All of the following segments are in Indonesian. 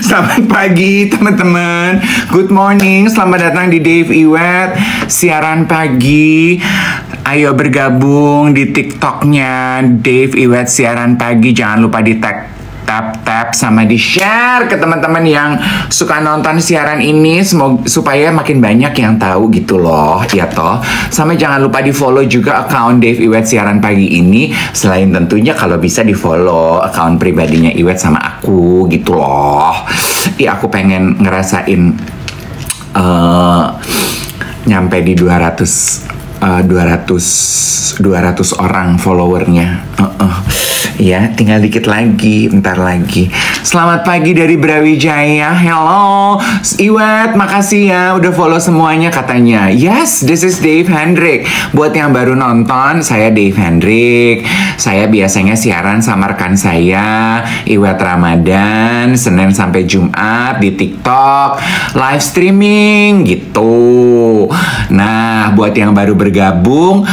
Selamat pagi teman-teman. Good morning. Selamat datang di Dave Iwet siaran pagi. Ayo bergabung di TikToknya Dave Iwet siaran pagi. Jangan lupa di tap sama di share ke teman-teman yang suka nonton siaran ini, semoga supaya makin banyak yang tahu gitu loh, ya toh. Sama jangan lupa di follow juga account Dave Iwet siaran pagi ini. Selain tentunya kalau bisa di follow account pribadinya Iwet sama aku gitu loh. Iya, aku pengen ngerasain nyampe di 200 orang followernya. Ya, tinggal dikit lagi, bentar lagi. Selamat pagi dari Brawijaya. Hello, Iwet, makasih ya udah follow semuanya katanya. Yes, this is Dave Hendrik. Buat yang baru nonton, saya Dave Hendrik. Saya biasanya siaran sama rekan saya, Iwet Ramadan, Senin sampai Jumat di TikTok, live streaming gitu. Nah, buat yang baru bergabung,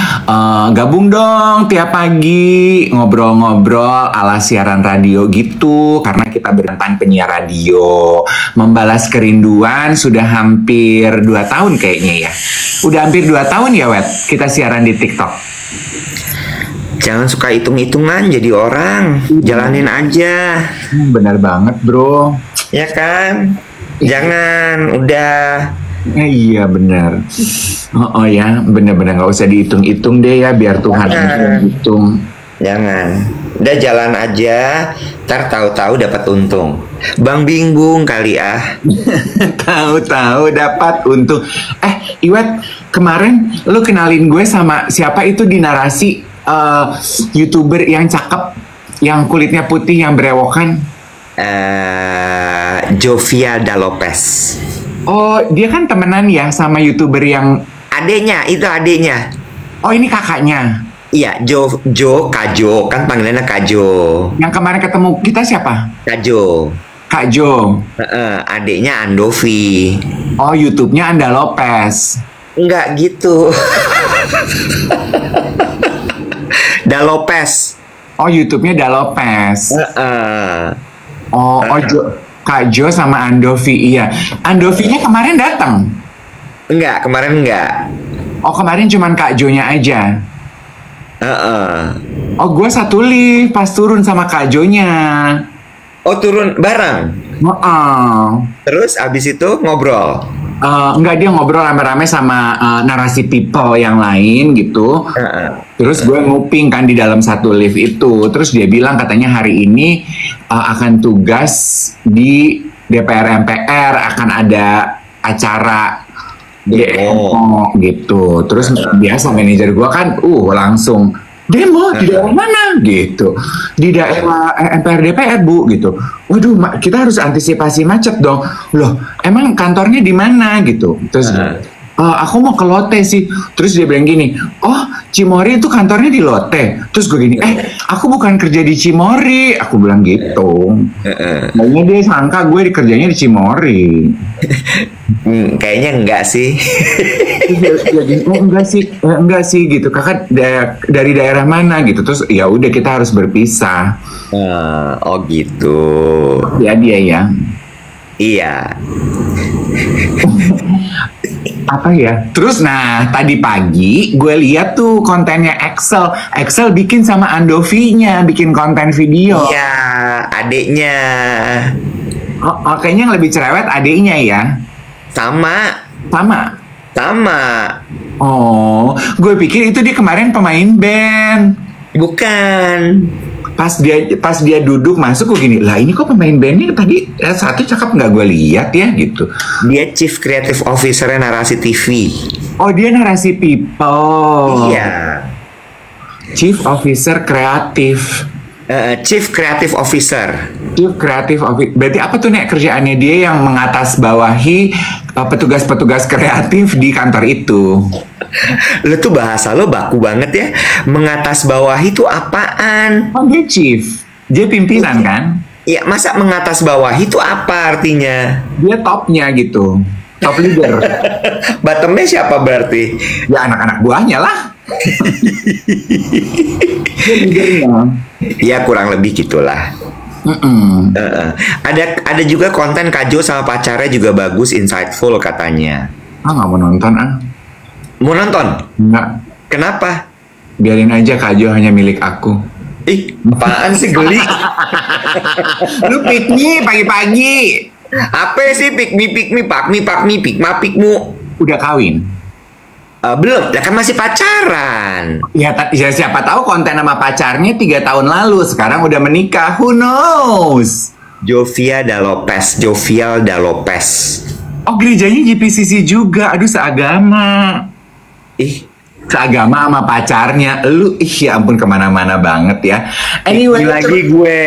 gabung dong tiap pagi ngobrol-ngobrol ala siaran radio gitu, karena kita berentan penyiar radio. Membalas kerinduan sudah hampir 2 tahun kayaknya ya. Udah hampir 2 tahun ya, Wet, kita siaran di TikTok. Jangan suka hitung-hitungan jadi orang, jalanin aja. Bener banget, bro. Ya kan? Jangan, udah. Iya bener. Oh ya, bener-bener gak usah dihitung-hitung deh ya, biar Tuhan yang hitung. Jangan, udah jalan aja, ntar tahu-tahu dapat untung. Bang bingung kali ah. Tahu-tahu dapat untung. Iwet, kemarin lu kenalin gue sama siapa itu di narasi, YouTuber yang cakep, yang kulitnya putih, yang berewokan. Jovia Da Lopez. Oh, dia kan temenan ya sama YouTuber yang... Adeknya, itu adeknya. Oh, ini kakaknya. Iya, Kajo, kan panggilannya Kajo. Yang kemarin ketemu kita siapa? Kajo. Kak Jo. Adiknya Andovi. Oh, YouTube-nya Anda Lopez. Enggak gitu. Da Lopez. Oh, YouTube-nya Da Lopez. Kak Jo sama Andovi, iya. Andovinya kemarin datang? Enggak, kemarin enggak. Oh, kemarin cuman Kak Jo-nya aja. Oh, gue satu lift pas turun sama Kak Jo-nya. Oh, turun bareng? Terus abis itu ngobrol? Enggak, dia ngobrol rame-rame sama narasi people yang lain gitu. Terus gue nguping kan di dalam satu lift itu. Terus dia bilang katanya hari ini akan tugas di DPR MPR, akan ada acara demo gitu. Terus biasa manajer gue kan langsung demo di daerah mana gitu, di daerah MPR DPR Bu gitu. Waduh, kita harus antisipasi macet dong. Loh, emang kantornya di mana gitu. Terus aku mau ke Lotte sih. Terus dia bilang gini, oh Cimory itu kantornya di Lotte. Terus gue gini, aku bukan kerja di Cimory. Aku bilang gitu. Kayaknya dia sangka gue kerjanya di Cimory. Kayaknya enggak sih. enggak sih gitu. Kakak dari daerah mana gitu. Terus ya udah, kita harus berpisah. Oh gitu. Ya dia ya. Iya. Apa ya? Terus tadi pagi gue lihat tuh kontennya Excel bikin sama Andovi-nya, bikin konten video. Iya, adiknya. Oh, kayaknya yang lebih cerewet adiknya ya. Sama. Oh, gue pikir itu dia kemarin pemain band. Bukan. Pas dia duduk masuk gue gini, lah ini kok pemain bandnya tadi satu cakep nggak gue lihat ya gitu. Dia Chief Creative Officer Narasi TV. Oh, dia Narasi People. Iya. Chief Officer Kreatif. Chief Creative Officer. Chief Creative Officer. Berarti apa tuh Nek kerjaannya dia yang mengatasbawahi petugas-petugas kreatif di kantor itu? Lo tuh bahasa lo baku banget ya. Mengatasbawahi itu apaan? Oh, dia chief. Dia pimpinan kan? Iya, masa mengatasbawahi itu apa artinya? Dia topnya gitu. Top leader. Bottomnya siapa berarti? Ya anak-anak buahnya lah. Dia leadernya. Ya kurang lebih gitulah. Mm-mm. Ada juga konten Kajo sama pacarnya juga bagus, insightful katanya. Nggak mau nonton Mau nonton? Nggak. Kenapa? Biarin aja Kajo hanya milik aku. Ih, apaan sih geli? Lu pick me pagi-pagi. Apa sih pick me, pikmu? Udah kawin? Belum, ya kan masih pacaran. Ya, ya siapa tahu konten sama pacarnya 3 tahun lalu, sekarang udah menikah. Who knows? Jovial da Lopez. Oh, gerejanya JPCC juga. Aduh, seagama. Ih, Seagama sama pacarnya. Lu, ya ampun, kemana-mana banget ya. Anyway, lagi gue.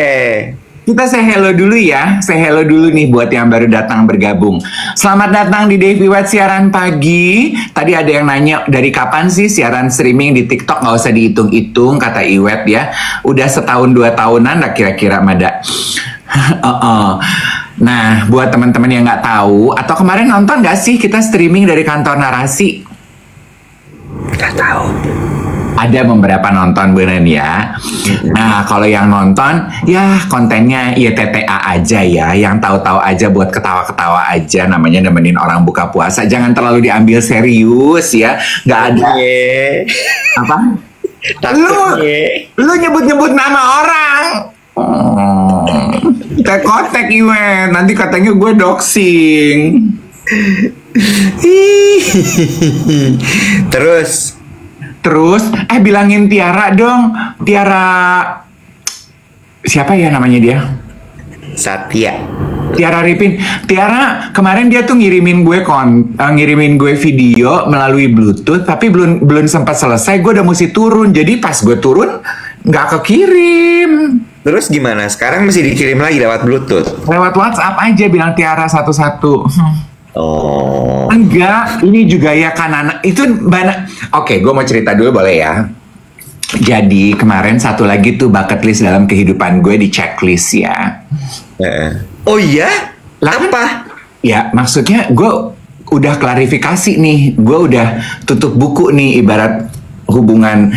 kita say hello dulu ya. Say hello dulu nih buat yang baru datang bergabung. Selamat datang di Dave Iwet siaran pagi. Tadi ada yang nanya dari kapan sih siaran streaming di TikTok, nggak usah dihitung-hitung kata Iwet ya. Udah setahun 2 tahunan lah kira-kira Mada. Nah, buat teman-teman yang nggak tahu atau kemarin nonton nggak sih kita streaming dari kantor narasi? Nggak tahu. Ada beberapa nonton beneran ya. Nah, kalau yang nonton, ya kontennya ya TTA aja ya. Yang tahu-tahu aja buat ketawa-ketawa aja. Namanya nemenin orang buka puasa. Jangan terlalu diambil serius ya. Nggak ada. Apa? Lu nyebut-nyebut nama orang. Kontek Iwen. Nanti katanya gue doxing. Terus, bilangin Tiara dong. Tiara, siapa ya namanya dia? Satya. Tiara Ripin. Tiara, kemarin dia tuh ngirimin gue video melalui Bluetooth, tapi belum sempat selesai. Gue udah mesti turun. Jadi pas gue turun, nggak kekirim. Terus gimana? Sekarang mesti dikirim lagi lewat Bluetooth? Lewat WhatsApp aja bilang Tiara satu-satu. Oh. Enggak, ini juga ya kan anak itu banyak. Oke, gue mau cerita dulu boleh ya. Jadi kemarin satu lagi tuh bucket list dalam kehidupan gue di checklist ya. Oh iya? Apa? Ya maksudnya gue udah klarifikasi nih. Gue udah tutup buku nih ibarat hubungan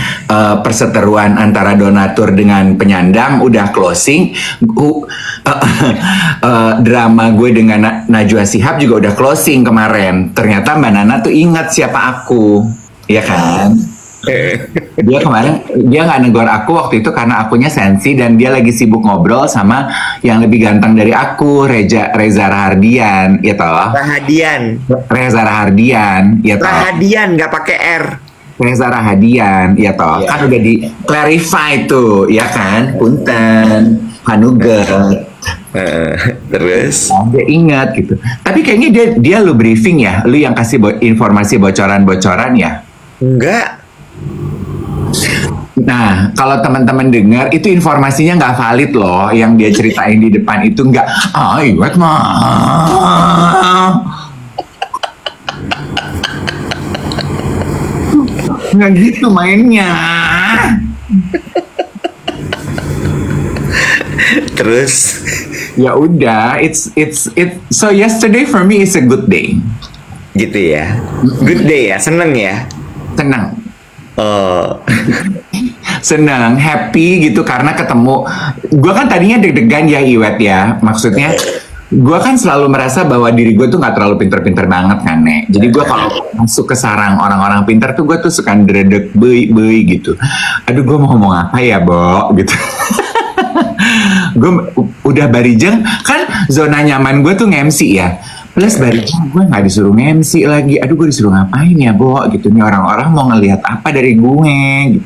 perseteruan antara donatur dengan penyandang udah closing. Drama gue dengan Najwa Shihab juga udah closing kemarin. Ternyata Mbak Nana tuh ingat siapa aku, ya kan? Dia kemarin dia nggak negor aku waktu itu karena akunya sensi dan dia lagi sibuk ngobrol sama yang lebih ganteng dari aku, Reza Rahardian, ya toh? Reza Rahardian, ya toh? Rahadian nggak pakai R. Reza Rahadian, ya toh, kan udah di clarify tuh, ya kan, punten, Hanuger. Terus? Dia ingat gitu. Tapi kayaknya dia lu briefing ya, lu yang kasih informasi bocoran-bocoran ya? Enggak. Nah, kalau teman-teman dengar itu informasinya nggak valid loh, yang dia ceritain di depan itu nggak. Iwet mah. Nggak gitu mainnya. Terus ya udah, so yesterday for me is a good day. Gitu ya. Good day ya, seneng ya. Senang. Oh. Senang, happy gitu karena ketemu. Gue kan tadinya deg-degan ya Iwet ya. Maksudnya gue kan selalu merasa bahwa diri gue tuh nggak terlalu pinter-pinter banget kan, Nek. Jadi gue kalau masuk ke sarang orang-orang pinter tuh gue tuh suka dredeg beuy gitu. Aduh, gue mau ngomong apa ya, Bo? Gitu. Gue udah barijeng kan, zona nyaman gue tuh nge-MC ya. Plus barijeng gue nggak disuruh nge-MC lagi. Aduh, gue disuruh ngapain ya, Bo? Gitu nih, orang-orang mau ngelihat apa dari gue gitu.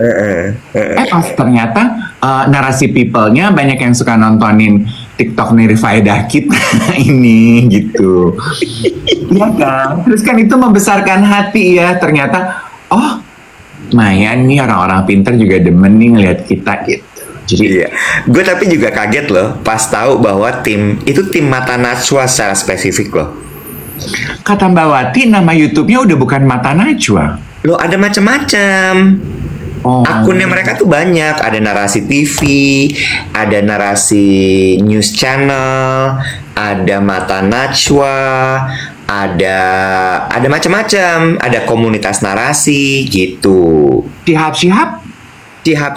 Pas ternyata narasi people-nya banyak yang suka nontonin TikTok Nirfaedah kita ini gitu. Iya kan? Terus kan itu membesarkan hati ya. Ternyata, oh lumayan nih orang-orang pintar juga demen nih ngeliat kita gitu. Jadi iya. Gue tapi juga kaget loh pas tahu bahwa tim Mata Najwa secara spesifik loh. Kata Mbak Wati, nama YouTube-nya udah bukan Mata Najwa. Loh, ada macam-macam. Akunnya mereka tuh banyak. Ada narasi TV, ada narasi news channel, ada Mata Najwa, ada macam-macam. Ada komunitas narasi gitu. Shihab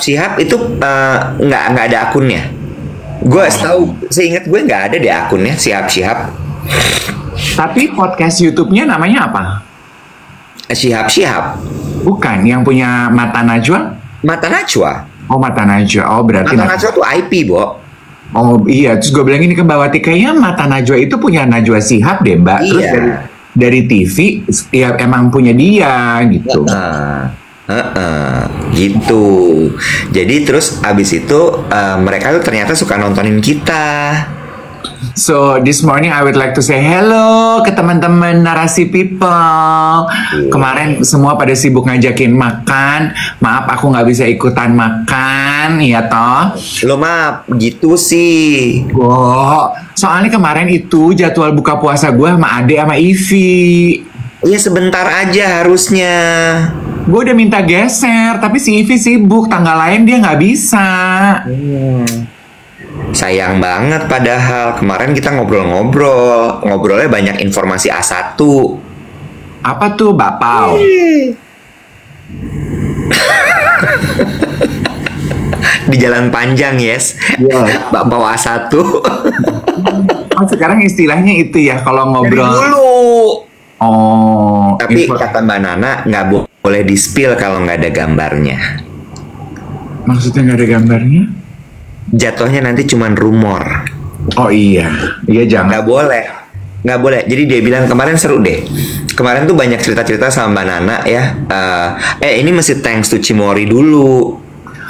Shihab itu nggak ada akunnya. Gue setahu, seingat gue nggak ada deh akunnya Shihab. Tapi podcast YouTube-nya namanya apa? Shihab. Bukan, yang punya Mata Najwa? Mata Najwa. Oh, Mata Najwa. Oh, berarti Mata Najwa tuh IP, Bo. Oh iya, terus gue bilang ini ke Mbak Wati, kayaknya Mata Najwa itu punya Najwa Shihab deh, Mbak. Terus Iya. dari TV, ya emang punya dia gitu. Gitu. Jadi terus abis itu mereka tuh ternyata suka nontonin kita. So this morning I would like to say hello ke teman-teman Narasi People. Kemarin semua pada sibuk ngajakin makan. Maaf aku nggak bisa ikutan makan, ya toh. Lo mah gitu sih. Oh, soalnya kemarin itu jadwal buka puasa gue sama Ade sama Ivi. Iya sebentar aja harusnya. Gue udah minta geser, tapi si Ivi sibuk. Tanggal lain dia nggak bisa. Sayang banget padahal kemarin kita ngobrolnya banyak informasi A1. Apa tuh, Bapau? Di jalan panjang, yes. Iya. Bapau A1. Oh, sekarang istilahnya itu ya kalau ngobrol. Dari dulu. Oh, Tapi kata Mbak Nana nggak boleh di-spill kalau nggak ada gambarnya. maksudnya nggak ada gambarnya? Jatuhnya nanti cuman rumor. Oh iya, iya jangan. Nggak boleh. Jadi dia bilang kemarin seru deh. Kemarin tuh banyak cerita-cerita sama Mbak Nana ya. Ini mesti thanks to Cimory dulu.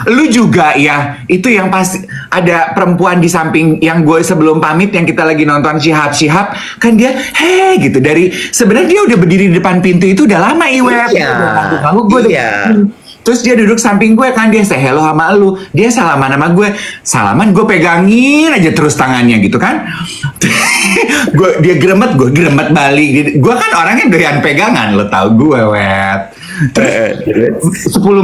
Lu juga ya, itu yang pas ada perempuan di samping yang gue sebelum pamit yang kita lagi nonton Shihab kan dia gitu dari sebenarnya dia udah berdiri di depan pintu itu udah lama Iwet. Iya. Iya. Terus dia duduk samping gue kan dia say hello sama lu. Dia salaman sama gue. Salaman gue pegangin aja terus tangannya gitu kan. Dia geremet, gue geremet balik. Gue kan orangnya doyan pegangan, lo tau gue, Wet. 10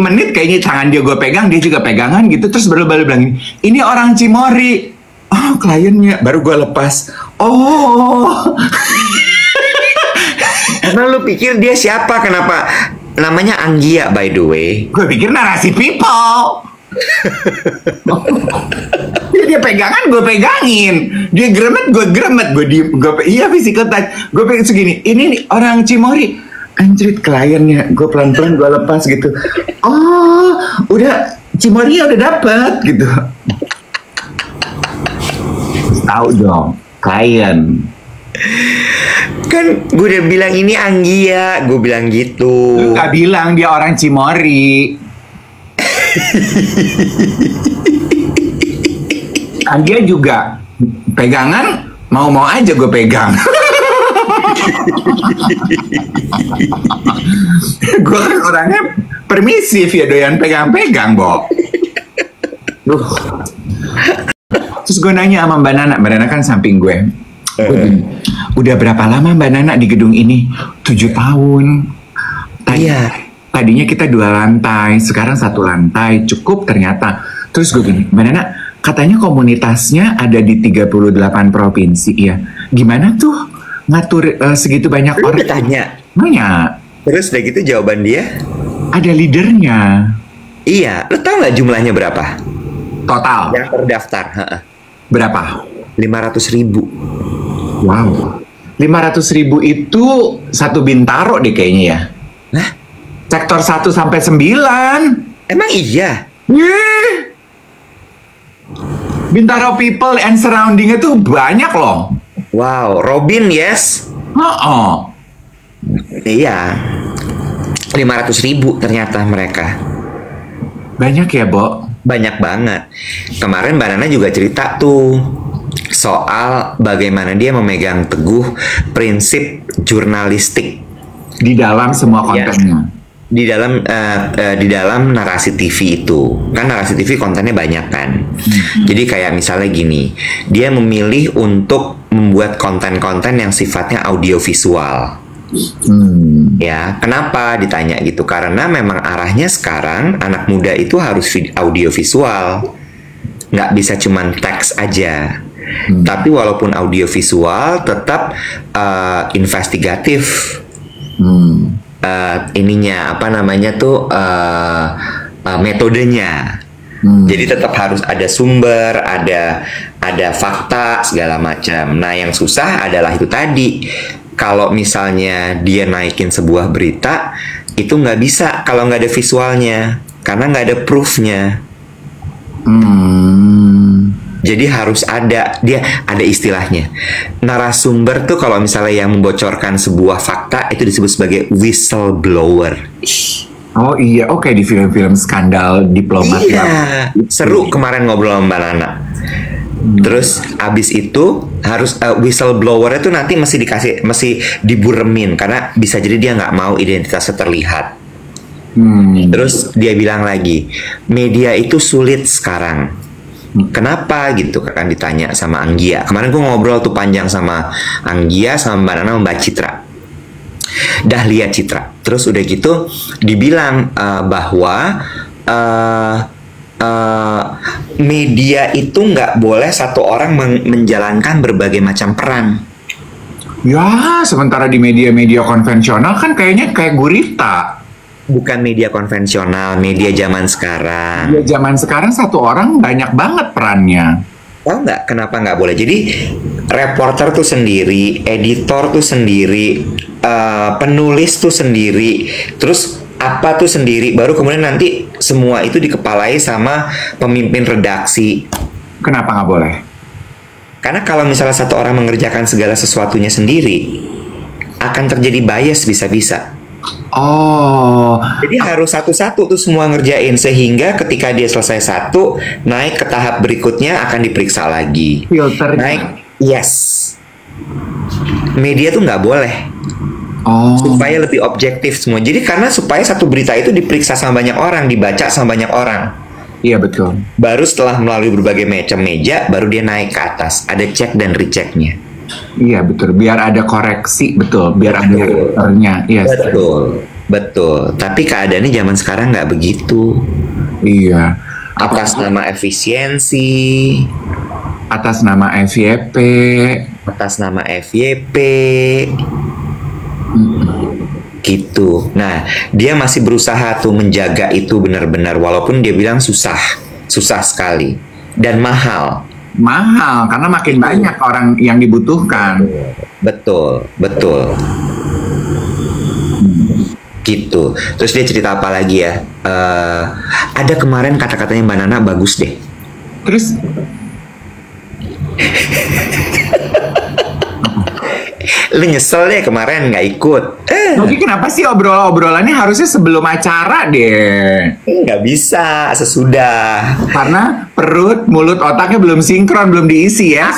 menit kayaknya tangan dia gue pegang, dia juga pegangan gitu. Terus baru bilang ini orang Cimory. Oh, kliennya. Baru gue lepas. Oh. Emang lu pikir dia siapa? Kenapa? Namanya Anggia by the way. Gue pikir Narasi People. Dia pegangan, gue pegangin. Dia geremet, gue geremet. Iya physical touch. Gue pengen segini. Ini nih, orang Cimory. Anjrit kliennya. Gue pelan-pelan gue lepas gitu. Oh, udah Cimory udah dapet gitu. Tahu dong, klien. Kan gue udah bilang ini Anggia, gue bilang gitu. Lu gak bilang dia orang Cimory. Anggia juga pegangan, mau aja gue pegang. Gue kan orangnya permisif ya, doyan pegang-pegang, Bob. Terus gue nanya sama Mbak Nana kan samping gue. Udah berapa lama Mbak Nana di gedung ini? 7 tahun. Tadinya kita 2 lantai, sekarang 1 lantai, cukup ternyata. Terus gue gini, Mbak Nana, katanya komunitasnya ada di 38 provinsi ya. Gimana tuh ngatur segitu banyak Lu orang? udah tanya? Nanya. Terus udah gitu jawaban dia? Ada leadernya. Iya, lu tau nggak jumlahnya berapa? Total. Yang terdaftar, Berapa? 500.000. Wow. 500.000 itu 1 Bintaro deh kayaknya ya. Hah? Sektor 1 sampai 9. Emang iya? Yeay. Bintaro people and surrounding itu banyak loh. Wow, Robin yes? Oh. Iya. 500.000 ternyata mereka. Banyak ya, Bo? Banyak banget. Kemarin Mbak Nana juga cerita tuh soal bagaimana dia memegang teguh prinsip jurnalistik Di dalam semua kontennya. di dalam narasi TV itu. Kan narasi TV kontennya banyak kan. Jadi kayak misalnya gini, dia memilih untuk membuat konten-konten yang sifatnya audiovisual. Ya, kenapa ditanya gitu? Karena memang arahnya sekarang anak muda itu harus audiovisual, nggak bisa cuman teks aja. Tapi walaupun audiovisual, tetap investigatif. Ininya apa namanya tuh metodenya. Jadi tetap harus ada sumber, ada fakta segala macam. Nah, yang susah adalah itu tadi. Kalau misalnya dia naikin sebuah berita, itu nggak bisa kalau nggak ada visualnya, karena nggak ada proofnya. Jadi harus ada istilahnya. Narasumber tuh kalau misalnya yang membocorkan sebuah fakta itu disebut sebagai whistleblower. Oh iya, oke, di film-film skandal diplomat. Iya, seru kemarin ngobrol sama Mbak Nana. Terus abis itu harus whistleblower itu nanti mesti diburemin karena bisa jadi dia nggak mau identitasnya terlihat. Terus dia bilang lagi, media itu sulit sekarang. Kenapa gitu kan ditanya sama Anggia. Kemarin gue ngobrol tuh panjang sama Anggia, sama Mbak Nana, sama Mbak Citra. Dahlia Citra. Terus udah gitu dibilang bahwa media itu nggak boleh satu orang menjalankan berbagai macam peran. Ya, sementara di media-media konvensional kan kayaknya kayak gurita. Bukan media konvensional, media zaman sekarang. Media zaman sekarang satu orang banyak banget perannya. Tahu nggak kenapa nggak boleh? Jadi reporter tuh sendiri, editor tuh sendiri, penulis tuh sendiri, terus apa tuh sendiri, baru kemudian nanti semua itu dikepalai sama pemimpin redaksi. Kenapa nggak boleh? Karena kalau misalnya satu orang mengerjakan segala sesuatunya sendiri, akan terjadi bias bisa-bisa. Oh, Jadi harus satu-satu tuh semua ngerjain, sehingga ketika dia selesai satu, naik ke tahap berikutnya akan diperiksa lagi. filter. Naik, yes. Media tuh nggak boleh. Oh, Supaya lebih objektif semua. Jadi karena supaya satu berita itu diperiksa sama banyak orang, dibaca sama banyak orang. iya betul. Baru setelah melalui berbagai macam meja, baru dia naik ke atas. Ada cek dan rechecknya. Iya betul. Biar ada koreksi, betul. Biar ada filternya. Iya. Betul. Tapi keadaannya zaman sekarang nggak begitu. Iya. Atas nama efisiensi, Atas nama FYP. atas nama FYP, gitu. Nah, dia masih berusaha tuh menjaga itu benar-benar, walaupun dia bilang susah sekali dan mahal. Mahal karena makin banyak orang yang dibutuhkan. Betul. Gitu. Terus dia cerita apa lagi ya? Ada kemarin kata-katanya Mbak Nana bagus deh. Terus Lu nyesel deh kemarin nggak ikut. Tapi kenapa sih obrolannya harusnya sebelum acara deh? Nggak bisa, sesudah. Karena perut, mulut, otaknya belum sinkron, belum diisi ya.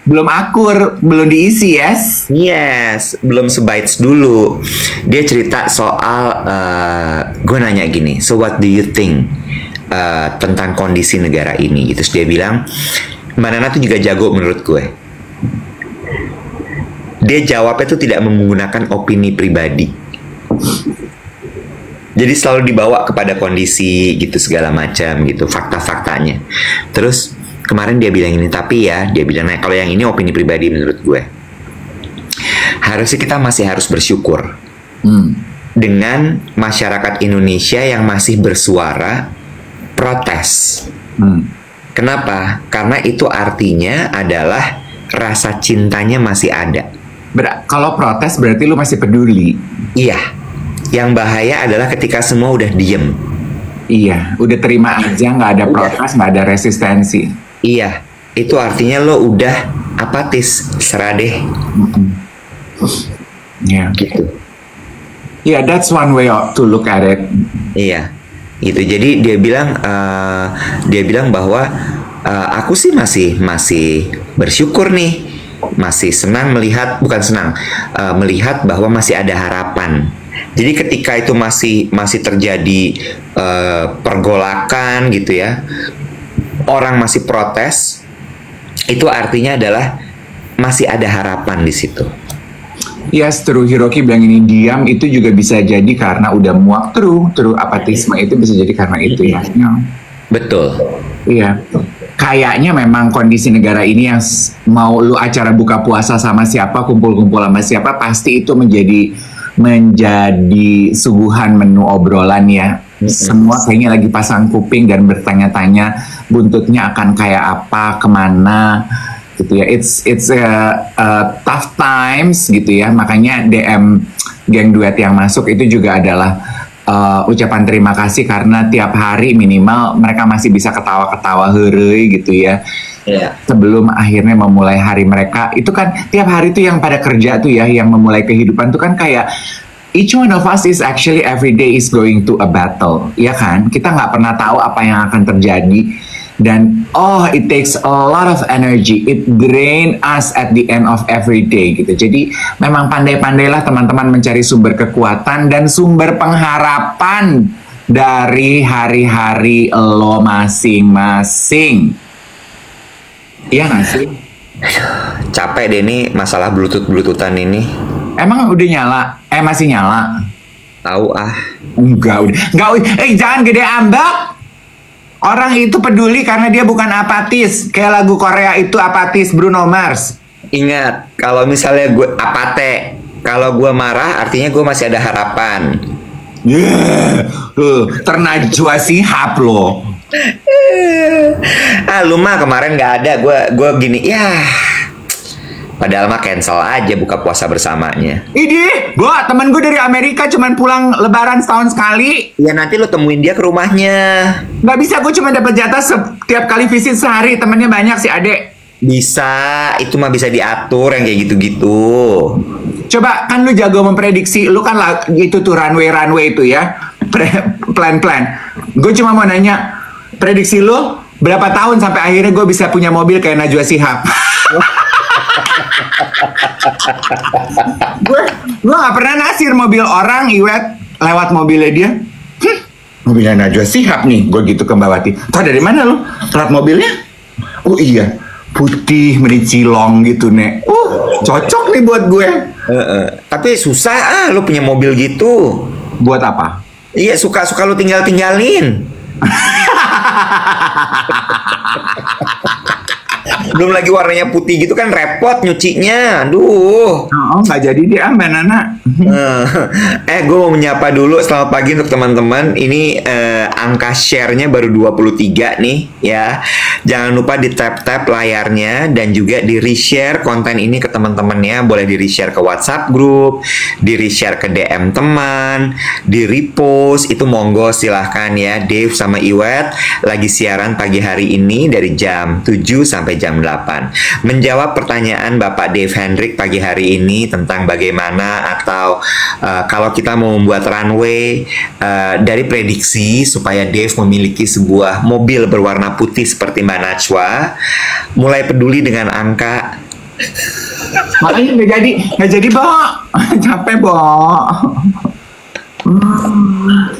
Belum akur, belum diisi yes. Yes, belum sebites dulu. Dia cerita soal, gue nanya gini, so what do you think tentang kondisi negara ini? Terus dia bilang, Mbak Nana tuh juga jago menurut gue. Dia jawabnya tuh tidak menggunakan opini pribadi. Jadi selalu dibawa kepada kondisi gitu segala macam gitu, fakta-faktanya. Terus kemarin dia bilang ini, tapi ya dia bilang, nah kalau yang ini opini pribadi menurut gue. Harusnya kita masih harus bersyukur dengan masyarakat Indonesia yang masih bersuara protes. Kenapa? Karena itu artinya adalah rasa cintanya masih ada. Kalau protes berarti lu masih peduli. Iya. Yang bahaya adalah ketika semua udah diem. Iya, udah terima aja, nggak ada protes, nggak ada resistensi. Iya, itu artinya lo udah apatis, serah deh. Iya. Gitu. Iya, that's one way to look at it. Iya, gitu. Jadi dia bilang bahwa aku sih masih bersyukur nih, masih senang melihat, bukan senang, melihat bahwa masih ada harapan. Jadi ketika itu masih terjadi pergolakan gitu ya, orang masih protes, itu artinya adalah masih ada harapan di situ. Yes, true. Hiroki bilang ini diam itu juga bisa jadi karena udah muak. True apatisme itu bisa jadi karena itu ya. Betul. Iya. Kayaknya memang kondisi negara ini yang mau lu acara buka puasa sama siapa, kumpul-kumpul sama siapa, pasti itu menjadi suguhan menu obrolan ya. Semua kayaknya lagi pasang kuping dan bertanya-tanya buntutnya akan kayak apa, kemana gitu ya. It's tough times gitu ya. Makanya DM geng duet yang masuk itu juga adalah ucapan terima kasih karena tiap hari minimal mereka masih bisa ketawa-ketawa heureuy gitu ya. Sebelum akhirnya memulai hari mereka, itu kan tiap hari tuh yang pada kerja tuh ya, yang memulai kehidupan tuh kan kayak each one of us is actually every day is going to a battle, ya kan? Kita nggak pernah tahu apa yang akan terjadi dan it takes a lot of energy, it drain us at the end of every day gitu. Jadi memang pandai-pandailah teman-teman mencari sumber kekuatan dan sumber pengharapan dari hari-hari lo masing-masing. Iya nggak sih? Capek deh nih masalah bluetooth-bluetoothan ini. Emang udah nyala? Masih nyala? Tahu ah. Enggak. Jangan gede ambek. Orang itu peduli karena dia bukan apatis. Kayak lagu Korea itu apatis, Bruno Mars. Ingat, kalau misalnya gue apate, kalau gue marah artinya gue masih ada harapan. Ternajwa Shihab loh. Lu mah kemarin nggak ada, gue gini ya. Padahal mah cancel aja buka puasa bersamanya. Idih, temen gue dari Amerika cuman pulang lebaran setahun sekali. Ya nanti lu temuin dia ke rumahnya. Nggak bisa, gue cuma dapat jatah setiap kali visit sehari. Temennya banyak si Ade. Bisa, itu mah bisa diatur yang kayak gitu-gitu. Coba, kan lu jago memprediksi. Lu kan itu tuh runway itu ya. Plan. Gue cuma mau nanya, prediksi lu berapa tahun sampai akhirnya gue bisa punya mobil kayak Najwa Shihab? gue gak pernah naksir mobil orang, Iwet, lewat mobilnya dia. Mobilnya Najwa Shihab nih, gue gitu ke Mbak Wati. Tau dari mana lu? Plat mobilnya? Oh iya, putih, mericilong gitu, Nek. Cocok nih buat gue. Tapi susah lu punya mobil gitu. Buat apa? Iya, suka-suka lu tinggal-tinggalin. Belum lagi warnanya putih gitu kan repot nyucinya. Aduh. Nggak jadi dia Mbak Nana. Gue mau menyapa dulu. Selamat pagi untuk teman-teman. Ini angka share-nya baru 23 nih ya. Jangan lupa di tap-tap layarnya dan juga di reshare konten ini ke teman-temannya. Boleh di reshare ke WhatsApp group, di reshare ke DM teman, di repost. Itu monggo silahkan ya. Dave sama Iwet lagi siaran pagi hari ini dari jam 7 sampai jam 8. Menjawab pertanyaan Bapak Dave Hendrik pagi hari ini tentang bagaimana atau kalau kita mau membuat runway dari prediksi supaya Dave memiliki sebuah mobil berwarna putih seperti Mbak Najwa, mulai peduli dengan angka. Makanya nggak jadi, Bo. Capek, Bo.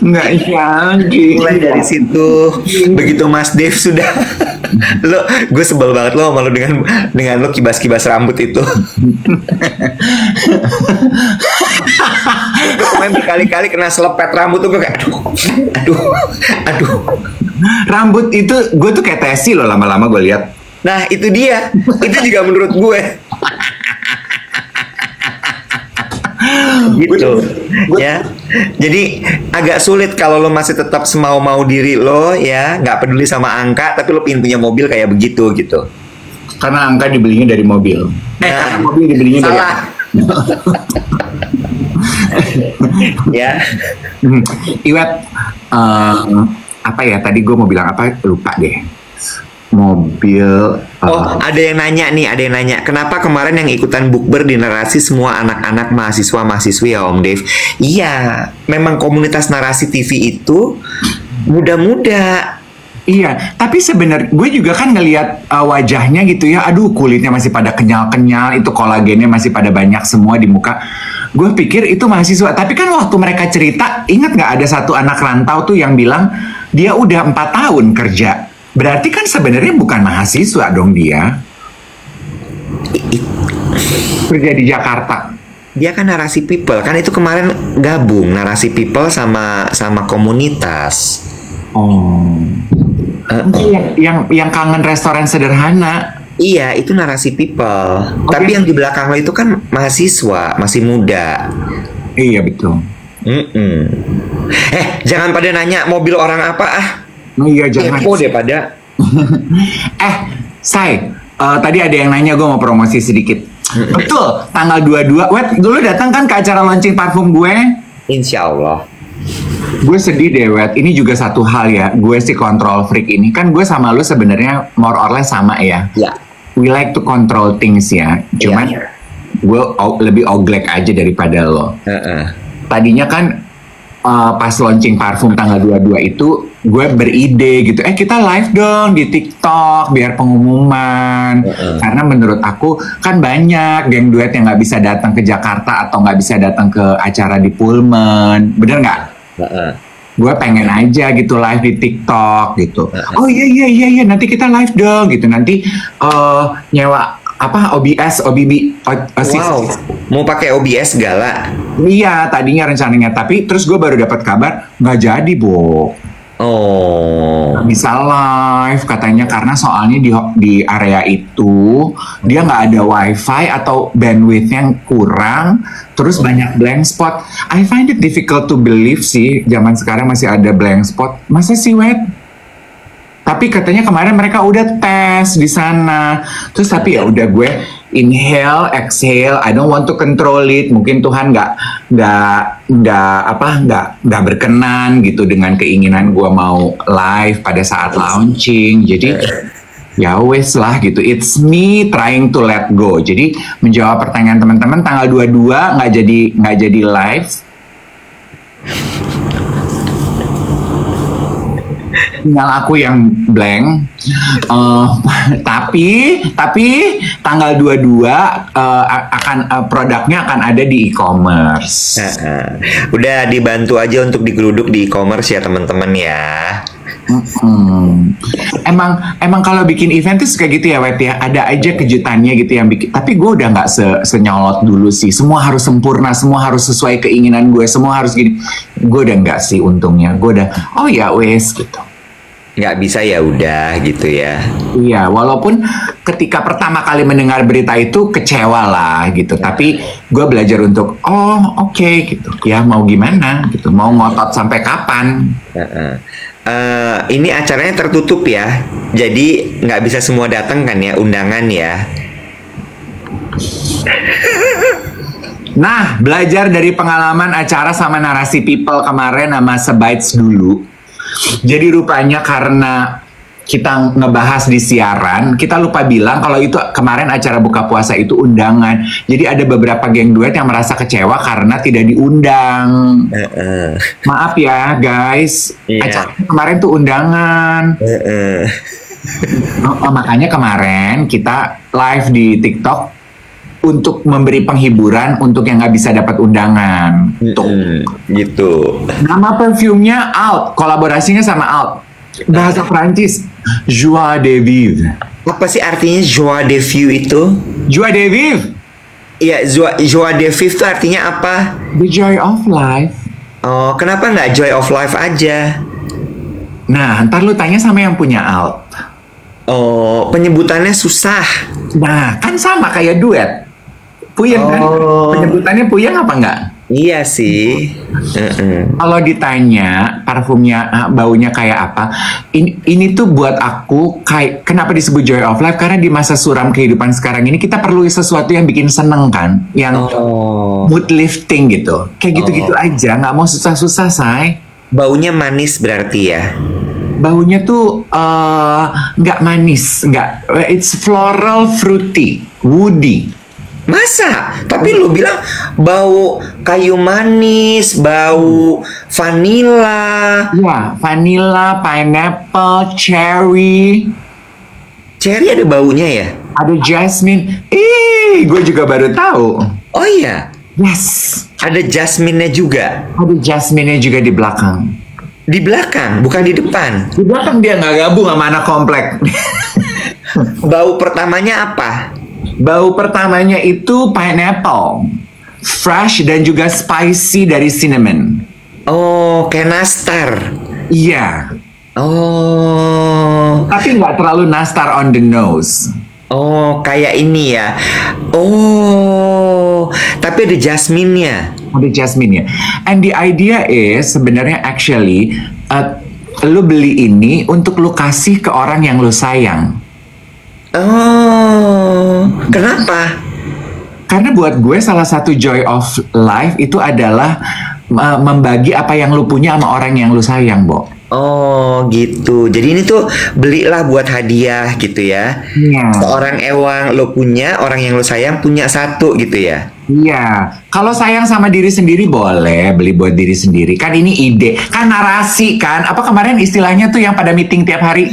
Nggak jadi. Mulai dari situ, begitu Mas Dave sudah gue sebel banget lo malu dengan lo kibas-kibas rambut itu. Main berkali-kali kena selepet rambut tuh gue kayak aduh. Rambut itu gue tuh kayak tesi loh lama-lama gue lihat. Nah itu dia, itu juga menurut gue. Gitu ya. Jadi agak sulit kalau lo masih tetap semau-mau diri lo ya, nggak peduli sama angka, tapi lo pengen punya mobil kayak begitu gitu. Karena angka dibelinya dari mobil. Karena mobil dibelinya dari ya. Iwet, apa ya tadi gue mau bilang apa, lupa deh. Mobil. Ada yang nanya, kenapa kemarin yang ikutan bukber di narasi semua anak-anak mahasiswa-mahasiswi ya Om Dave? Iya, memang komunitas narasi TV itu muda-muda. Iya, tapi sebenarnya gue juga kan ngelihat wajahnya gitu ya, aduh kulitnya masih pada kenyal-kenyal, itu kolagennya masih pada banyak semua di muka. Gue pikir itu mahasiswa, tapi kan waktu mereka cerita, ingat nggak ada satu anak rantau tuh yang bilang dia udah 4 tahun kerja. Berarti kan sebenarnya bukan mahasiswa dong dia. Kerja di Jakarta. Dia kan narasi people, kan itu kemarin gabung narasi people sama komunitas. Yang kangen restoran sederhana. Iya, itu narasi people. Tapi yang di belakang lo itu kan mahasiswa, masih muda. Iya betul. Jangan pada nanya mobil orang apa ah. Oh iya, jangan. Kepo deh pada. Say, tadi ada yang nanya, gue mau promosi sedikit. Betul, tanggal 22. Wet, dulu datang kan ke acara launching parfum gue? Insya Allah. Gue sedih deh, Wet. Ini juga satu hal ya. Gue si control freak ini. Kan gue sama lu sebenarnya more or less sama ya. Ya. We like to control things ya. Cuman gue lebih oglek aja daripada lo. Tadinya kan pas launching parfum tanggal 22 itu gue beride gitu, kita live dong di TikTok biar pengumuman. Karena menurut aku kan banyak geng duet yang nggak bisa datang ke Jakarta atau nggak bisa datang ke acara di Pullman, bener nggak? Gue pengen aja gitu live di TikTok gitu. Oh iya nanti kita live dong gitu, nanti nyewa OBS, OBB, wow, mau pakai OBS segala? Iya, tadinya rencananya, tapi terus gue baru dapat kabar nggak jadi, Bo. Oh. Bisa live katanya karena soalnya di area itu dia nggak ada wifi atau bandwidth yang kurang, terus banyak blank spot. I find it difficult to believe sih, zaman sekarang masih ada blank spot. Masa sih, Wet? Tapi katanya kemarin mereka udah tes di sana. Terus tapi ya udah gue inhale, exhale. I don't want to control it. Mungkin Tuhan nggak berkenan gitu dengan keinginan gue mau live pada saat launching. Jadi ya wes lah gitu. It's me trying to let go. Jadi menjawab pertanyaan teman-teman, tanggal 22 nggak jadi live. Tinggal aku yang blank. Tapi tanggal 22 akan produknya akan ada di e-commerce. Udah dibantu aja untuk digeruduk di e-commerce ya teman-teman ya. Emang kalau bikin event tuh kayak gitu ya, Wet ya. Ada aja kejutannya gitu yang bikin. Tapi gue udah nggak senyolot dulu sih. Semua harus sempurna, semua harus sesuai keinginan gue, semua harus gini. Gue udah nggak sih untungnya. Gue udah oh ya wes gitu. Nggak bisa ya udah gitu ya. Iya, walaupun ketika pertama kali mendengar berita itu kecewa lah gitu. Tapi gue belajar untuk oke, gitu. Ya mau gimana gitu. Mau ngotot sampai kapan? Ini acaranya tertutup ya. Jadi nggak bisa semua datang kan ya, undangan ya. Nah, belajar dari pengalaman acara sama Narasi People kemarin sama Sebites dulu. Jadi rupanya karena kita ngebahas di siaran, kita lupa bilang kalau itu kemarin acara buka puasa itu undangan. Jadi ada beberapa geng duet yang merasa kecewa karena tidak diundang. Maaf ya guys, acara kemarin tuh undangan. Makanya kemarin kita live di TikTok untuk memberi penghiburan untuk yang nggak bisa dapat undangan. Gitu. Nama perfumnya Out, kolaborasinya sama Out. Bahasa Prancis, Joie de Vivre. Apa sih artinya Joie de Vivre itu? Joie de Vivre? Iya, Joie de Vivre itu artinya apa? The joy of life. Oh, kenapa nggak Joy of Life aja? Nah, ntar lu tanya sama yang punya Out. Oh, penyebutannya susah. Nah, kan sama kayak duet. Puyeng kan? Penyebutannya puyeng apa enggak? Iya sih. Kalau ditanya parfumnya baunya kayak apa, ini tuh buat aku kayak kenapa disebut Joy of Life, karena di masa suram kehidupan sekarang ini kita perlu sesuatu yang bikin seneng kan, yang mood lifting gitu, kayak gitu-gitu aja, nggak mau susah-susah say. Baunya manis berarti ya? Baunya tuh nggak manis, nggak, it's floral, fruity, woody. Masa? Tapi lu bilang bau kayu manis, bau vanilla. Ya, vanilla, pineapple, cherry. Cherry ada baunya ya? Ada jasmine. Gue juga baru tahu. Oh iya? Yes. Ada jasmine-nya juga? Ada jasmine-nya juga di belakang. Di belakang, bukan di depan? Di belakang, dia nggak gabung sama anak komplek. Bau pertamanya apa? Bau pertamanya itu pineapple, fresh dan juga spicy dari cinnamon. Oh, kayak nastar. Iya. Oh. Tapi nggak terlalu nastar on the nose. Oh, kayak ini ya. Oh, tapi ada jasmine-nya. Mode Jasmine ya. And the idea is sebenarnya actually lu beli ini untuk lu kasih ke orang yang lu sayang. Oh, kenapa? Karena buat gue salah satu joy of life itu adalah membagi apa yang lu punya sama orang yang lu sayang, Bo. Oh gitu. Jadi ini tuh belilah buat hadiah gitu ya. Iya. Seorang ewang lo punya, orang yang lo sayang punya satu gitu ya. Iya, kalau sayang sama diri sendiri boleh beli buat diri sendiri. Kan ini ide, kan narasi kan. Apa kemarin istilahnya tuh yang pada meeting tiap hari?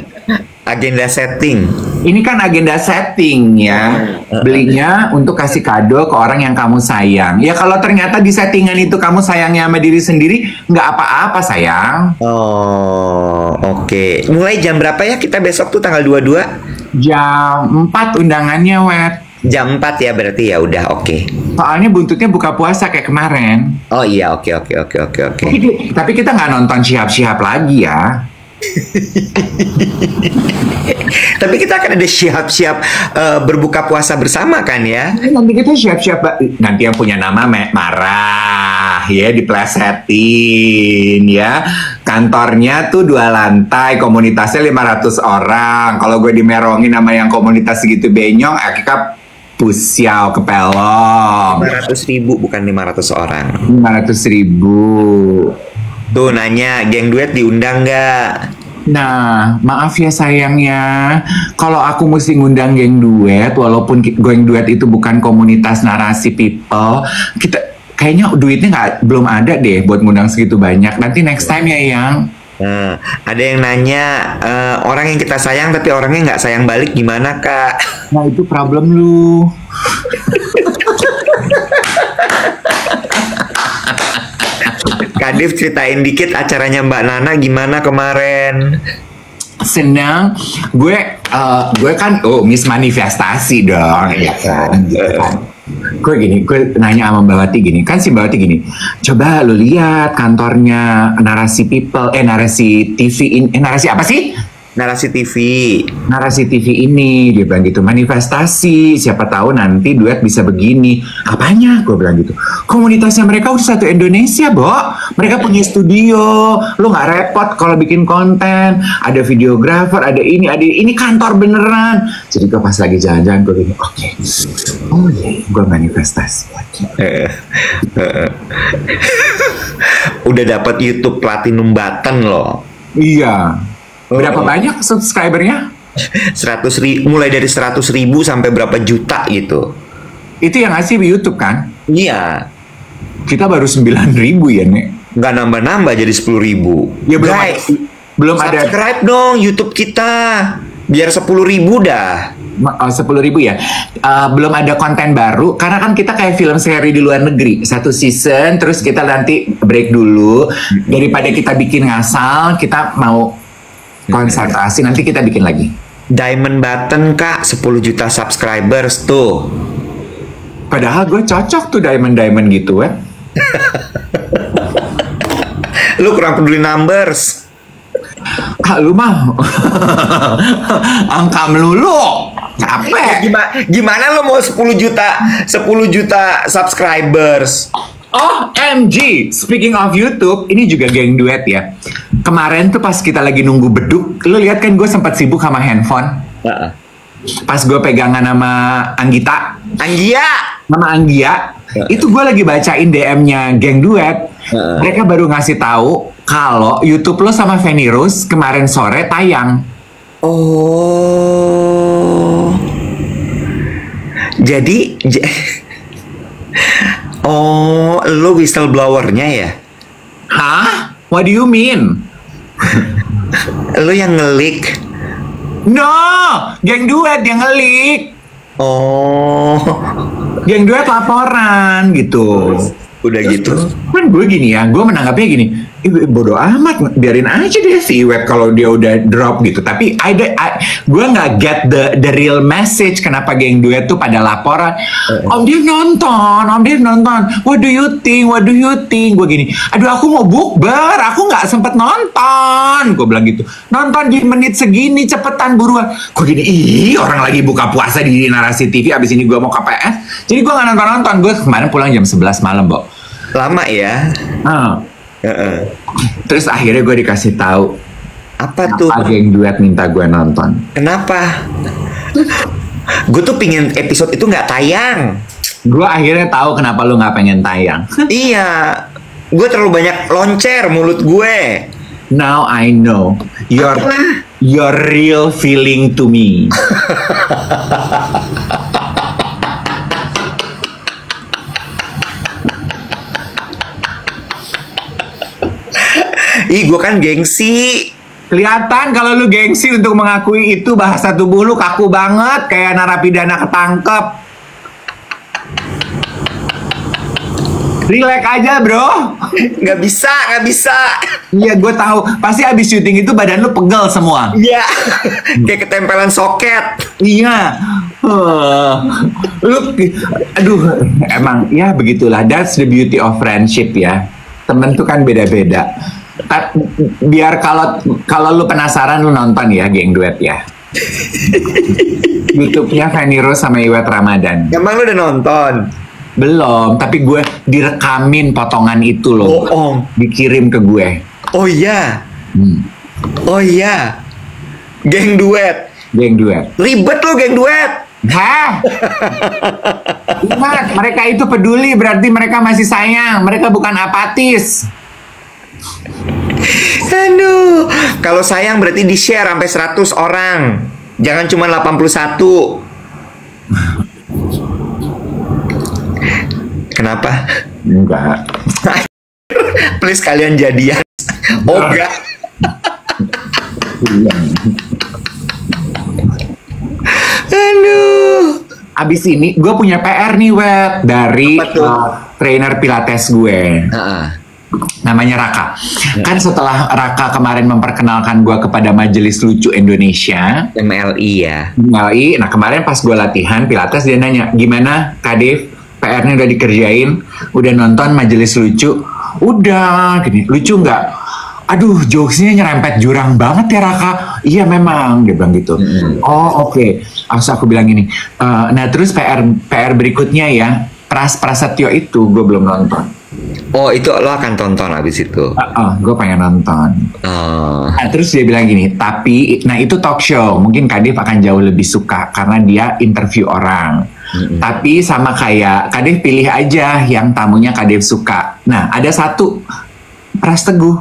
Agenda setting. Ini kan agenda setting ya. Belinya untuk kasih kado ke orang yang kamu sayang. Ya kalau ternyata di settingan itu kamu sayangnya sama diri sendiri, nggak apa-apa sayang. Oh, oke. Mulai jam berapa ya kita besok tuh tanggal 22? Jam 4 undangannya, Wet. Jam 4 ya berarti ya udah oke. Soalnya buntutnya buka puasa kayak kemarin. Oh iya oke. Tapi kita nggak nonton Syihab-Syihab lagi ya. Tapi kita akan ada siap-siap berbuka puasa bersama kan ya? Nanti kita siap-siap. Nanti yang punya nama marah ya, diplesetin ya. Kantornya tuh 2 lantai, komunitasnya 500 orang. Kalau gue dimerongin sama yang komunitas segitu benyong, akhirnya pusiau ke pelong. 500.000 bukan 500 orang. 500.000. Tuh nanya, geng duet diundang nggak? Nah, maaf ya sayangnya, kalau aku mesti ngundang geng duet, walaupun geng duet itu bukan komunitas narasi people, kita kayaknya duitnya belum ada deh buat ngundang segitu banyak. Nanti next time ya, Yang. Nah, ada yang nanya, orang yang kita sayang tapi orangnya nggak sayang balik gimana kak? Nah itu problem lu. Kadif ceritain dikit acaranya Mbak Nana gimana kemarin? Senang, gue kan Miss Manifestasi dong, ya kan. Gue nanya sama Mbak Wati gini, kan si Mbak Wati gini, coba lu lihat kantornya narasi people, narasi TV, narasi apa sih? Narasi TV. Narasi TV ini, dia bilang gitu, manifestasi, siapa tahu nanti duet bisa begini. Apanya? Gue bilang gitu. Komunitasnya mereka udah satu Indonesia, Bo. Mereka punya studio, lu nggak repot kalau bikin konten, ada videografer, ada ini kantor beneran. Jadi gue pas lagi jalan-jalan, gue bilang, oke. Oh iya, gue manifestasi. Udah dapat YouTube Platinum Button loh. Iya. Berapa banyak subscribernya? 100.000, mulai dari 100.000 sampai berapa juta gitu. Itu yang ngasih di YouTube kan? Iya. Kita baru 9.000 ya, Nek. Nggak nambah-nambah jadi 10.000. Ya belum ada. Subscribe dong YouTube kita. Biar 10.000 dah. 10.000 ya. Belum ada konten baru karena kan kita kayak film seri di luar negeri, 1 season terus kita nanti break dulu. Daripada kita bikin ngasal, kita mau konsentrasi, nanti kita bikin lagi. Diamond Button kak, 10 juta subscribers tuh. Padahal gue cocok tuh diamond gitu kan. Lu kurang peduli numbers. Lu mah angka melulu. Capek. Gimana lu mau 10 juta subscribers? Oh, MG. Speaking of YouTube, ini juga geng duet ya. Kemarin tuh pas kita lagi nunggu beduk, lu lihat kan gue sempat sibuk sama handphone. Pas gue pegangan sama Anggita. Sama Anggia. Itu gue lagi bacain DM-nya geng duet. Mereka baru ngasih tahu kalau YouTube lo sama Feni Rose kemarin sore tayang. Oh. Jadi oh, lo whistleblower-nya ya? Hah? What do you mean? Lo yang ngelik? No, geng duet yang ngelik. Oh. Geng duet laporan gitu. Udah gitu. Kan gue gini ya, gue menanggapnya gini, bodoh amat, biarin aja deh si web kalau dia udah drop gitu. Tapi gue nggak get the real message kenapa geng duet tuh pada laporan. Om Dev nonton. What do you think? Gue gini, aduh aku mau bukber, aku nggak sempet nonton. Gue bilang gitu, nonton di menit segini, cepetan buruan. Gue gini, orang lagi buka puasa di narasi TV, abis ini gue mau KPS. Jadi gue nggak nonton. Gue kemarin pulang jam 11 malam, Bo. Lama ya. Ah. Heeh. Terus akhirnya gue dikasih tahu Apa tuh? geng duet minta gue nonton. Kenapa? Gue tuh pingin episode itu nggak tayang. Gue akhirnya tahu kenapa lu nggak pengen tayang. Iya, gue terlalu banyak loncer mulut gue. Now I know your real feeling to me. Ih, gue kan gengsi. Kelihatan kalau lu gengsi untuk mengakui itu, bahasa tubuh lu kaku banget kayak narapidana ketangkep. Relax aja bro. Nggak bisa. Iya gue tahu. Pasti abis syuting itu badan lu pegel semua. Iya, kayak ketempelan soket. Iya. Lu, aduh, emang ya begitulah. That's the beauty of friendship ya. Temen tuh kan beda-beda. Biar kalau lu penasaran lu nonton ya geng duet ya. YouTube-nya Feni Rose sama Iwet Ramadan. Emang lu udah nonton? Belum, tapi gue direkamin potongan itu loh. Bohong. Dikirim ke gue. Oh iya. Oh iya. Geng duet. Geng duet. Ribet lu geng duet. Hah? Ingat, mereka itu peduli, berarti mereka masih sayang. Mereka bukan apatis. Aduh, kalau sayang berarti di-share sampai 100 orang. Jangan cuma 81. Kenapa? Enggak. Please kalian jadian. Oh enggak. Aduh. Abis ini gue punya PR nih Wet dari Apa tuh? trainer pilates gue. Namanya Raka. Kan setelah Raka kemarin memperkenalkan gue kepada Majelis Lucu Indonesia, MLI ya. MLI. Nah kemarin pas gue latihan pilates dia nanya, gimana Kak Dev? PR-nya udah dikerjain, udah nonton Majelis Lucu, udah gini, lucu nggak? Aduh, jokesnya nyerempet jurang banget ya Raka. Iya memang, dia bilang gitu. Oh oke. Aku bilang gini. Nah terus PR berikutnya ya, Prasetyo itu gue belum nonton. Oh itu lo akan tonton abis itu. Gue pengen nonton. Nah, terus dia bilang gini, tapi, nah itu talk show, mungkin Kadif akan jauh lebih suka karena dia interview orang. Tapi sama kayak Kadif pilih aja yang tamunya Kadif suka. Nah ada satu Pras Teguh.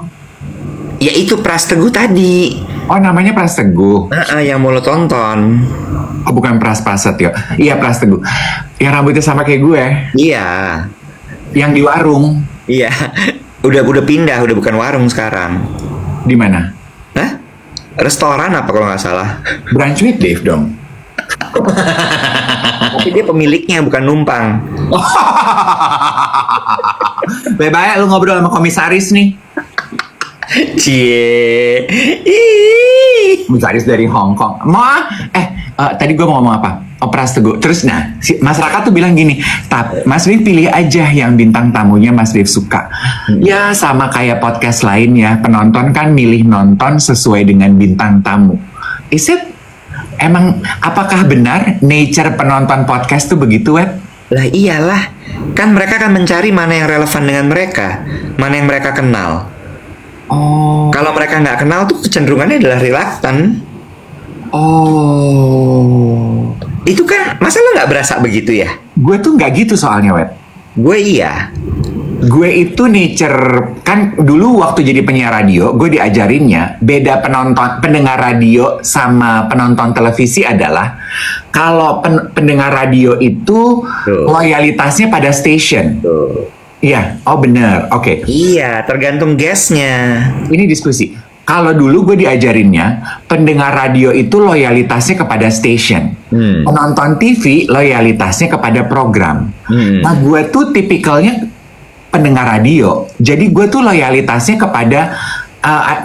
Ya itu Pras Teguh tadi. Oh namanya Pras Teguh. Yang mau lo tonton. Oh bukan Prasetyo. Iya Pras Teguh. Yang rambutnya sama kayak gue. Iya. Yang di warung. Iya. Udah pindah, udah bukan warung sekarang. Di mana? Hah? Restoran apa kalau nggak salah? Brunch with Dave dong. Tapi dia pemiliknya bukan numpang. Baik-baik lu ngobrol sama komisaris nih. Cie. Komisaris dari Hong Kong. Tadi gue mau ngomong apa? Pras Teguh. Terus nah, si Mas Raka tuh bilang gini, Mas Dev pilih aja yang bintang tamunya Mas Dev suka. Ya sama kayak podcast lain ya, penonton kan milih nonton sesuai dengan bintang tamu. Is it? Emang apakah benar nature penonton podcast tuh begitu, Web? Lah iyalah, kan mereka akan mencari mana yang relevan dengan mereka, mana yang mereka kenal. Oh. Kalau mereka nggak kenal tuh kecenderungannya adalah reluctant. Oh. Itu kan, masa lo nggak berasa begitu ya? Gue tuh nggak gitu soalnya, Web. Gue iya. Gue itu nature, kan dulu waktu jadi penyiar radio, gue diajarinnya beda pendengar radio sama penonton televisi adalah kalau pendengar radio itu loyalitasnya pada station. Iya, oh bener, oke. Iya, tergantung guestnya. Ini diskusi. Kalau dulu gue diajarinnya, pendengar radio itu loyalitasnya kepada station. Penonton TV loyalitasnya kepada program. Nah gue tuh tipikalnya pendengar radio. Jadi gue tuh loyalitasnya kepada,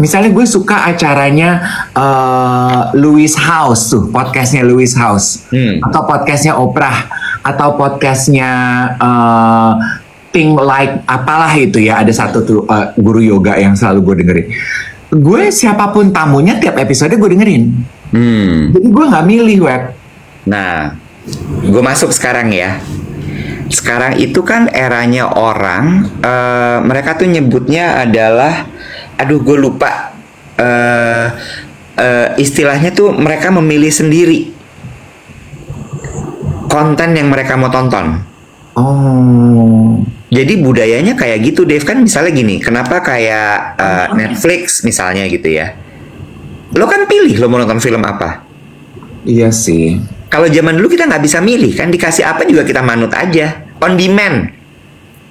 misalnya gue suka acaranya Louis House tuh, podcastnya Louis House. Atau podcastnya Oprah. Atau podcastnya Think Like apalah itu ya. Ada satu tuh guru yoga yang selalu gue dengerin. Gue siapapun tamunya tiap episode gue dengerin. Jadi gue nggak milih, Web. Nah, gue masuk sekarang ya. Sekarang itu kan eranya orang, mereka tuh nyebutnya adalah, aduh gue lupa, istilahnya tuh mereka memilih sendiri konten yang mereka mau tonton. Oh. Jadi budayanya kayak gitu, Dave. Kan misalnya gini, kenapa kayak Netflix misalnya gitu ya, lo kan pilih lo mau nonton film apa. Iya sih. Kalau zaman dulu kita nggak bisa milih kan, dikasih apa juga kita manut aja, on demand.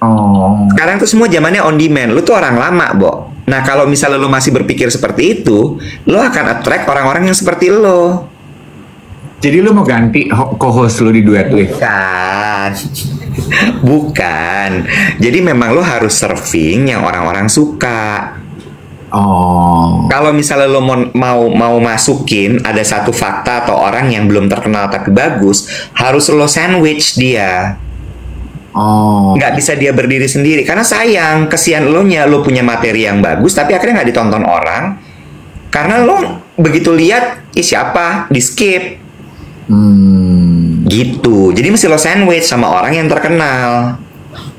Oh. Sekarang tuh semua zamannya on demand. Lu tuh orang lama, Bo. Nah kalau misalnya lo masih berpikir seperti itu, lo akan attract orang-orang yang seperti lo. Jadi lu mau ganti co-host lu di Duet With? Bukan. Bukan. Jadi memang lo harus surfing yang orang-orang suka. Oh. Kalau misalnya lo mau masukin ada satu fakta atau orang yang belum terkenal tapi bagus, harus lo sandwich dia. Oh. Nggak bisa dia berdiri sendiri. Karena sayang, kesian lo nya lo punya materi yang bagus tapi akhirnya nggak ditonton orang. Karena lo begitu lihat, siapa? Di skip. Gitu. Jadi mesti lo sandwich sama orang yang terkenal.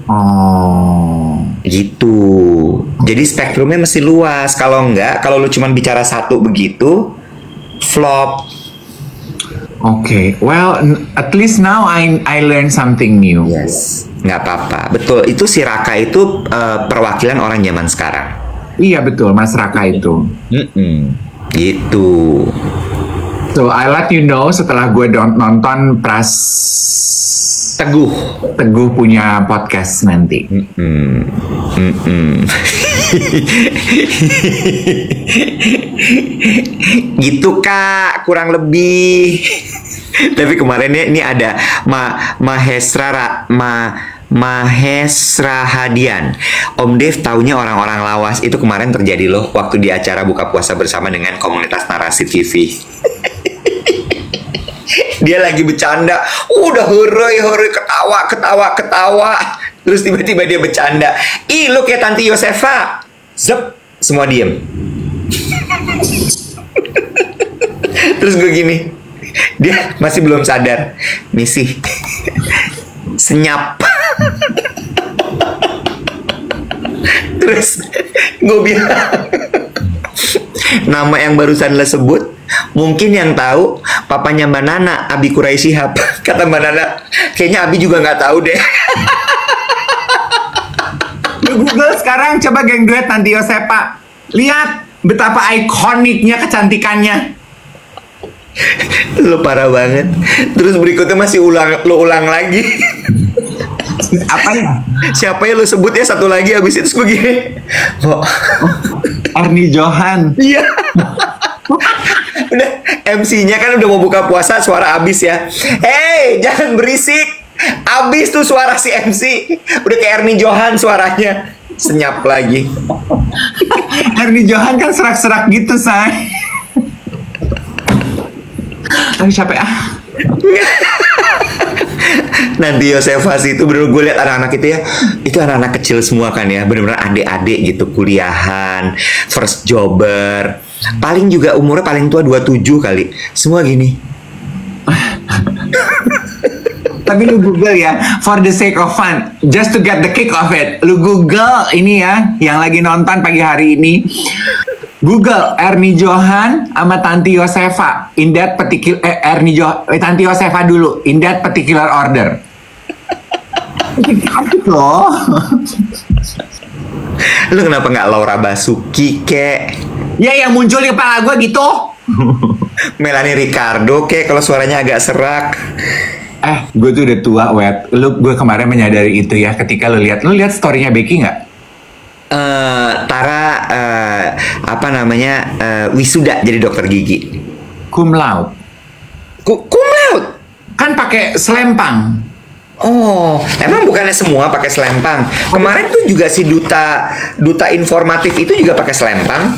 Oh. Gitu. Jadi spektrumnya mesti luas. Kalau enggak, kalau lo cuma bicara satu begitu, flop. Okay. Well, at least now I learned something new. Yes. Nggak apa-apa. Betul. Itu si Raka itu perwakilan orang zaman sekarang. Iya betul, Mas Raka itu. Gitu. So I let you know setelah gue nonton Teguh punya podcast nanti. Gitu Kak, kurang lebih. Tapi kemarin ini ada Mahesra Hadian. Om Dev taunya orang-orang lawas. Itu kemarin terjadi loh waktu di acara buka puasa bersama dengan komunitas Narasi TV. Dia lagi bercanda, udah hurry ketawa. Terus tiba-tiba dia bercanda, ih lu kayak Tanti Yosefa. Zep, semua diem. Terus gue gini, dia masih belum sadar, misi senyap. Terus gue bilang, nama yang barusan lo sebut, mungkin yang tahu papanya Mbak Nana, Abi Quraisy Shihab. Kata Mbak Nana, kayaknya Abi juga nggak tahu deh. Lu Google sekarang, coba geng duet Tanti Yosefa. Lihat betapa ikoniknya kecantikannya. Lo parah banget. Terus berikutnya masih lo ulang lagi. Apa ya? Siapa yang lo sebut ya satu lagi, habis itu gue gini. Ernie Johan. Iya. Udah MC-nya kan udah mau buka puasa, suara abis ya. Hey, jangan berisik. Abis tuh suara si MC. Udah kayak Ernie Johan suaranya. Senyap lagi. Ernie Johan kan serak-serak gitu, say. Aduh capek ah. Nanti Yosefas itu bener gue lihat anak-anak itu ya, itu anak-anak kecil semua kan ya, bener-bener adik-adik gitu, kuliahan, first jobber, paling juga umurnya paling tua 27 kali, semua gini. Tapi lu Google ya, for the sake of fun, just to get the kick of it, lu Google ini ya, yang lagi nonton pagi hari ini, Google Ernie Johan sama Tanti Yosefa in that particular Tanti Yosefa dulu in that particular order. Cantik loh. Lu kenapa nggak Laura Basuki kek? Ya yang muncul di kepala gue gitu. Melanie Ricardo kek kalau suaranya agak serak. Gue tuh udah tua, Wet. Gue kemarin menyadari itu ya ketika lu lihat story-nya Becky nggak? Tara apa namanya wisuda jadi dokter gigi. Cum laude. Cum laude? Kan pakai selempang. Oh, emang bukannya semua pakai selempang? Kemarin tuh juga si duta informatif itu juga pakai selempang.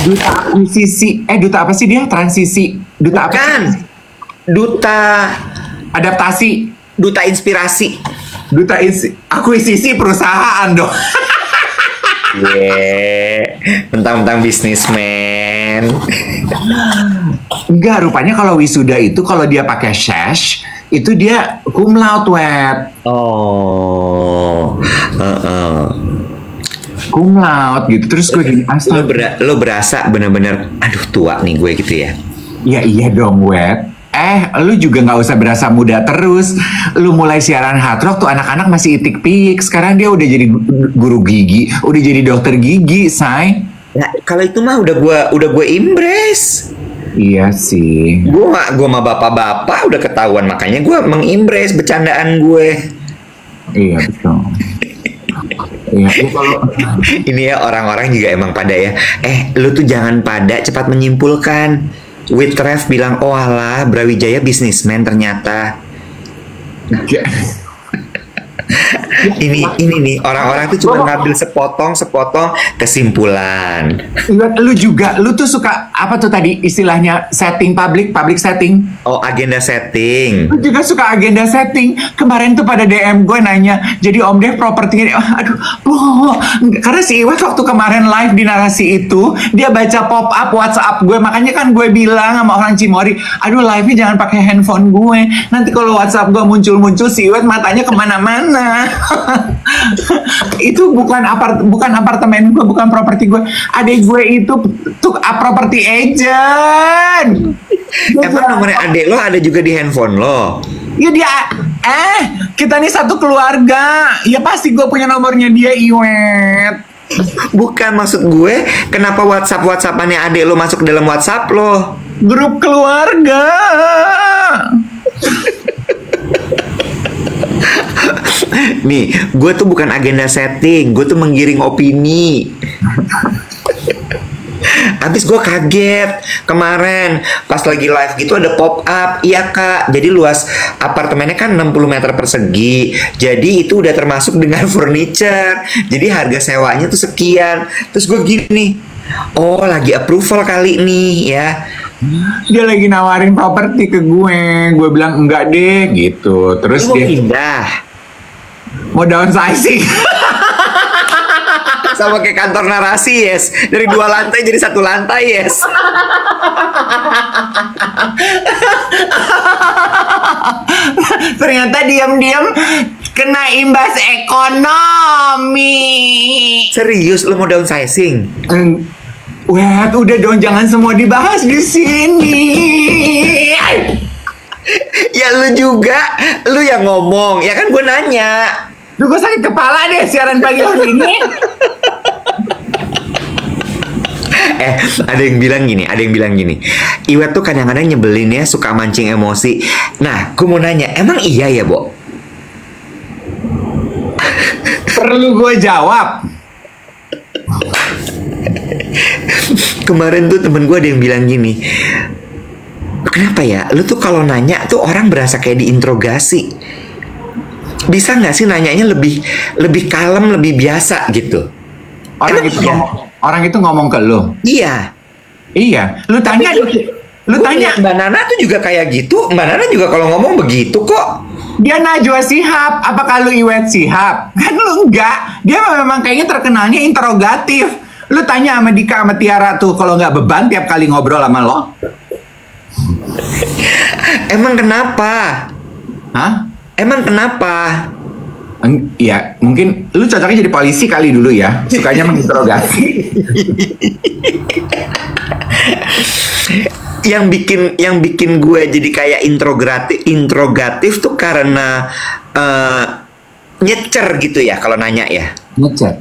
Duta akuisisi, duta apa sih dia? Transisi. Duta Bukan. apa sih? Duta adaptasi. Duta inspirasi. Duta akuisisi perusahaan dong. Mentang-mentang bisnismen. Enggak, rupanya kalau wisuda itu kalau dia pakai sash, itu dia cum laude, Wet. Oh, Cum laude gitu. Terus gue gini, lo berasa bener-bener, aduh tua nih gue gitu ya? Ya iya dong, Wet. Lu juga nggak usah berasa muda terus. Lu mulai siaran hard rock tuh anak-anak masih itik piik. Sekarang dia udah jadi guru gigi, udah jadi dokter gigi, say. Ya, kalau itu mah udah gue impress. Iya sih. Gue mah bapak-bapak udah ketahuan, makanya gue mengimpress bercandaan gue. Iya betul. Iya, kalau ini ya orang-orang juga emang pada ya. Lu tuh jangan pada cepat menyimpulkan. Witref bilang, oh alah, Brawijaya bisnismen ternyata. ini nih orang-orang tuh cuma ngambil sepotong kesimpulan. Lu juga, lu tuh suka apa tuh tadi istilahnya setting public setting. Oh, agenda setting. Lu juga suka agenda setting. Kemarin tuh pada DM gue nanya, jadi Om Dev propertinya, karena si Iwet waktu kemarin live di narasi itu, dia baca pop up WhatsApp gue, makanya kan gue bilang sama orang Cimory, aduh live-nya jangan pakai handphone gue, nanti kalau WhatsApp gue muncul si Iwet matanya kemana-mana. Itu bukan apartemen gue, bukan properti gue. Adik gue itu tuh property agent. Emang nomornya adik lo ada juga di handphone lo? Ya dia, kita nih satu keluarga. Ya pasti gue punya nomornya dia, Iwet. Bukan, maksud gue, kenapa WhatsApp-WhatsAppannya adik lo masuk dalam WhatsApp lo? Grup keluarga. Nih, gue tuh bukan agenda setting, gue tuh menggiring opini. Abis gue kaget kemarin pas lagi live gitu ada pop up. Iya kak, jadi luas apartemennya kan 60 meter persegi, jadi itu udah termasuk dengan furniture, jadi harga sewanya tuh sekian. Terus gue gini, oh lagi approval kali nih ya. Dia lagi nawarin properti ke gue bilang enggak deh gitu. Terus lu dia pindah, mau downsizing. sama kayak kantor narasi, yes, dari 2 lantai jadi 1 lantai, yes. Ternyata diam-diam kena imbas ekonomi. Serius lu mau downsizing? Wah, udah dong, jangan semua dibahas di sini. Ya lu juga, lu yang ngomong, ya kan gue nanya. Duh, gue sakit kepala deh siaran pagi hari ini. Ada yang bilang gini, Iwet tuh kadang-kadang nyebelin ya, suka mancing emosi. Nah, gue mau nanya, emang iya ya, Bo? Perlu gue jawab? Kemarin tuh temen gue ada yang bilang gini, kenapa ya, lu tuh kalau nanya tuh orang berasa kayak diinterogasi. Bisa nggak sih nanyanya lebih kalem, lebih biasa gitu? Orang itu ngomong ke lu. Iya. Lu tanya. Lu tanya. Mbak Nana tuh juga kayak gitu. Mbak Nana juga kalau ngomong begitu kok. Dia Najwa Shihab. Apakah lu Iwet Shihab? Kan lu enggak. Dia memang kayaknya terkenalnya interogatif. Lu tanya sama Dika sama Tiara tuh, kalau nggak beban tiap kali ngobrol sama lo. Emang kenapa? Hah? Emang kenapa? Ya, mungkin lu cocoknya jadi polisi kali dulu ya. Sukanya menginterogasi. yang bikin gue jadi kayak interogatif tuh karena nyecer gitu ya kalau nanya ya. Nyecer.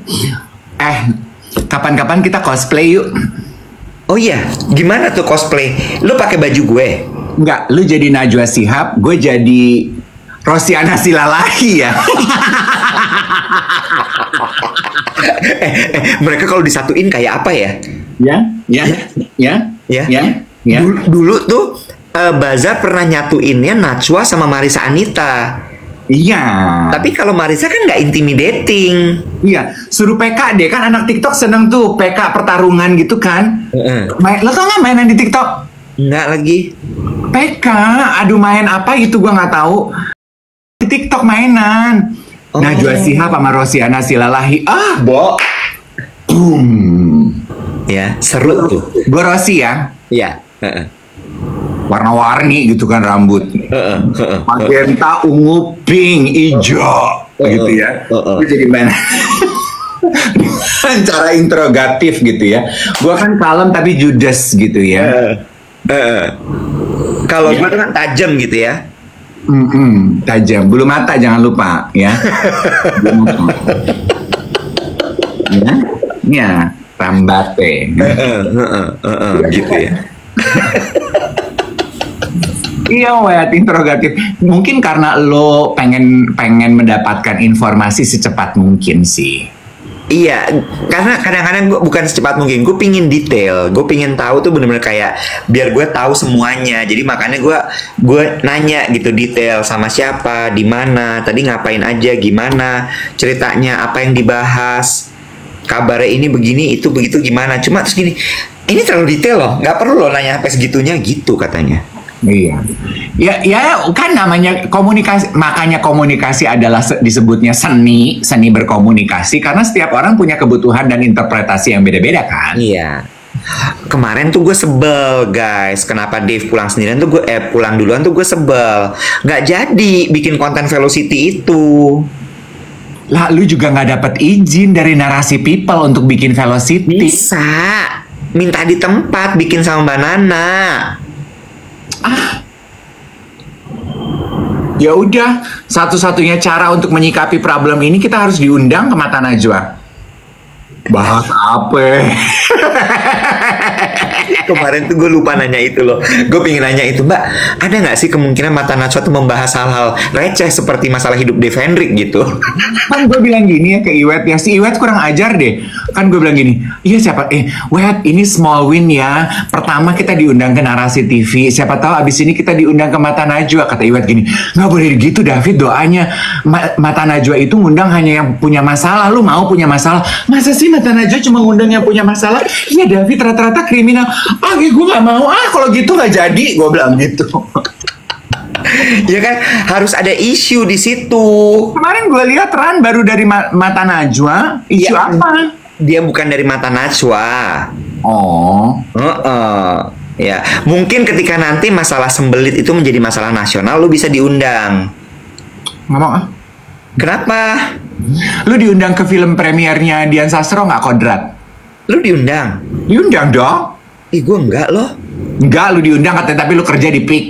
Kapan-kapan kita cosplay yuk. Oh iya, gimana tuh cosplay? Lu pakai baju gue? Enggak, lu jadi Najwa Shihab, gue jadi Rosiana Silalahi ya. Mereka kalau disatuin kayak apa ya? Ya. Dulu tuh Baza pernah nyatuinnya Najwa sama Marisa Anita. Iya. Tapi kalau Marisa kan nggak intimidating. Iya, suruh PK deh, kan anak TikTok seneng tuh PK pertarungan gitu kan. Lo tau nggak mainan di TikTok? Nggak lagi. PK, aduh main apa gitu gua nggak tahu. Di TikTok mainan. Najwa Shihab sama Rosiana Silalahi. Bo. Boom. Ya, seru tuh. Gue Rosi ya. Iya. warna-warni gitu kan rambut. Magenta, ungu, pink, hijau gitu ya. Itu jadi mana? Cara interrogatif gitu ya. Gua kan kalem tapi judes gitu ya. Kalau gue tuh kan tajam gitu ya. Tajam. Bulu mata jangan lupa ya. Ya, ya, rambate. Gitu ya. Iya, wet interrogatif. Mungkin karena lo pengen mendapatkan informasi secepat mungkin sih. Iya, karena kadang-kadang gue bukan secepat mungkin, gue pingin detail, gue pingin tahu tuh bener-bener kayak biar gue tahu semuanya. Jadi makanya gue nanya gitu detail sama siapa, di mana, tadi ngapain aja, gimana ceritanya, apa yang dibahas, kabarnya ini begini, itu begitu gimana. Cuma terus gini, ini terlalu detail loh, nggak perlu loh nanya sampai segitunya gitu katanya. Iya, ya kan namanya komunikasi, makanya komunikasi adalah disebutnya seni berkomunikasi karena setiap orang punya kebutuhan dan interpretasi yang beda-beda kan. Iya. Kemarin tuh gue sebel guys, kenapa Dave pulang sendirian tuh pulang duluan tuh gue sebel, nggak jadi bikin konten Velocity itu. Lah lu juga nggak dapat izin dari Narasi People untuk bikin Velocity. Bisa, minta di tempat bikin sama Mbak Nana. Ya udah, satu-satunya cara untuk menyikapi problem ini kita harus diundang ke Mata Najwa. Bahas apa? Kemarin tuh gue lupa nanya itu loh. Gue pengen nanya itu, Mbak, ada nggak sih kemungkinan Mata Najwa tuh membahas hal-hal receh seperti masalah hidup Dave Hendrik gitu? Kan gue bilang gini ya ke Iwet ya, si Iwet kurang ajar deh. Kan gue bilang gini, iya siapa? Wet, ini small win ya. Pertama kita diundang ke Narasi TV. Siapa tahu abis ini kita diundang ke Mata Najwa. Kata Iwet gini, nggak boleh gitu David, doanya Mata Najwa itu ngundang hanya yang punya masalah. Lu mau punya masalah? Masa sih Mata Najwa cuma ngundang yang punya masalah? Iya David, rata-rata kriminal. Gue nggak mau. Kalau gitu nggak jadi. Gue bilang gitu. Ya kan harus ada isu di situ. Kemarin gue lihat Ran baru dari Mata Najwa. Isu Ya, apa? dia bukan dari Mata Najwa. Oh. Ya, mungkin ketika nanti masalah sembelit itu menjadi masalah nasional, lu bisa diundang. Nggak mau ah. Kenapa? Lu diundang ke film premiernya Dian Sastro nggak, Kodrat? Lu diundang? Diundang dong. Ih, gue enggak loh. Enggak, lu diundang katanya, tapi lu kerja di PIK.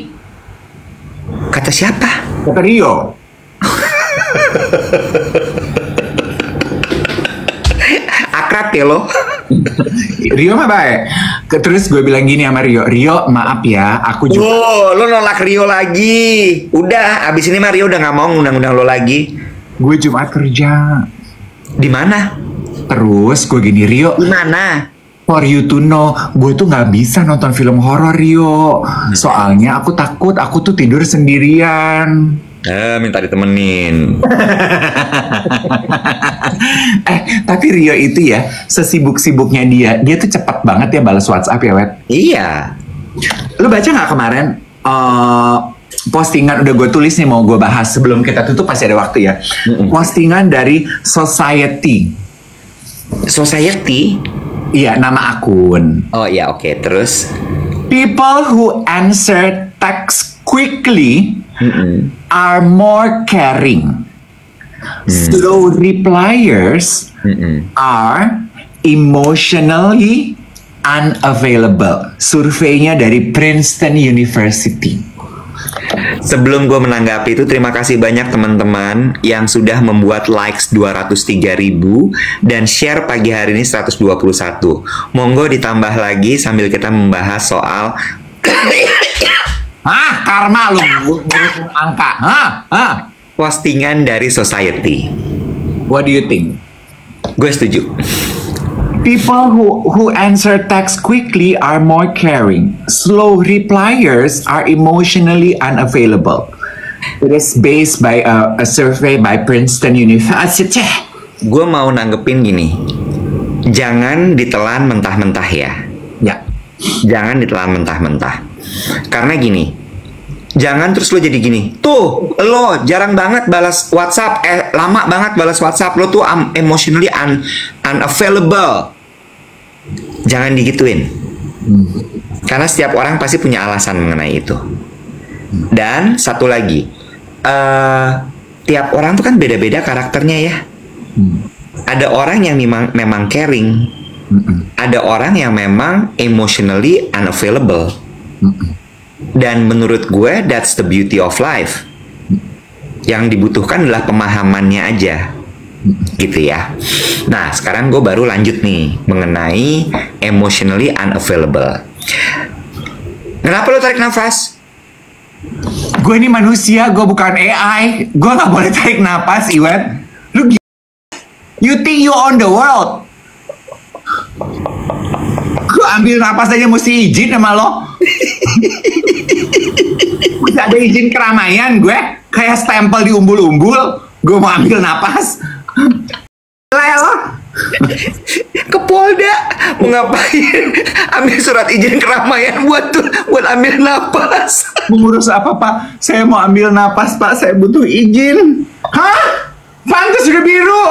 Kata siapa? Kata Rio. Akrab ya lo? Rio mah baik. Terus gue bilang gini sama Rio, maaf ya, aku juga. Oh, lo nolak Rio lagi. Udah, abis ini mah Rio udah nggak mau ngundang-undang lo lagi. Gue Jumat kerja. Di mana? Terus gue gini, Rio. Di mana? For you to know, gue tuh nggak bisa nonton film horor, Rio. Soalnya aku takut, aku tuh tidur sendirian. Minta ditemenin. Tapi Rio itu ya, sesibuk-sibuknya dia tuh cepat banget ya balas WhatsApp ya, Wet. Iya. Lu baca nggak kemarin postingan, udah gue tulis nih mau gue bahas sebelum kita tutup, pasti ada waktu ya. Postingan dari Society. Society? Iya, nama akun. Oh iya, oke. Terus? People who answer text quickly are more caring. Slow repliers are emotionally unavailable. Surveinya dari Princeton University. Sebelum gue menanggapi itu, terima kasih banyak teman-teman yang sudah membuat likes 203.000 dan share pagi hari ini 121. Monggo ditambah lagi sambil kita membahas soal karma lu ngurus angka. Postingan dari Society. What do you think? Gue setuju. People who answer text quickly are more caring. Slow repliers are emotionally unavailable. It is based by a survey by Princeton University. Gue mau nanggepin gini. Jangan ditelan mentah-mentah ya. Ya. Jangan ditelan mentah-mentah. Karena gini. Jangan terus lo jadi gini. Tuh, lo jarang banget balas WhatsApp. Lama banget balas WhatsApp. Lo tuh emotionally unavailable. Jangan digituin. Karena setiap orang pasti punya alasan mengenai itu. Dan satu lagi, tiap orang tuh kan beda-beda karakternya ya. Ada orang yang memang caring, ada orang yang memang emotionally unavailable. Dan menurut gue that's the beauty of life. Yang dibutuhkan adalah pemahamannya aja, gitu ya. Nah, sekarang gue baru lanjut nih mengenai emotionally unavailable. Kenapa lo tarik nafas? Gue ini manusia, gue bukan AI. Gue nggak boleh tarik napas, Iwan. Lu you think you own the world? Gue ambil napas aja mesti izin sama lo. Mesti ada izin keramaian gue. Kayak stempel di umbul-umbul. Gue mau ambil napas. Lah lo. Ke Polda mau ngapain? Ambil surat izin keramaian buat ambil napas. Mengurus apa, Pak? Saya mau ambil napas, Pak. Saya butuh izin. Hah? Pantas udah biru.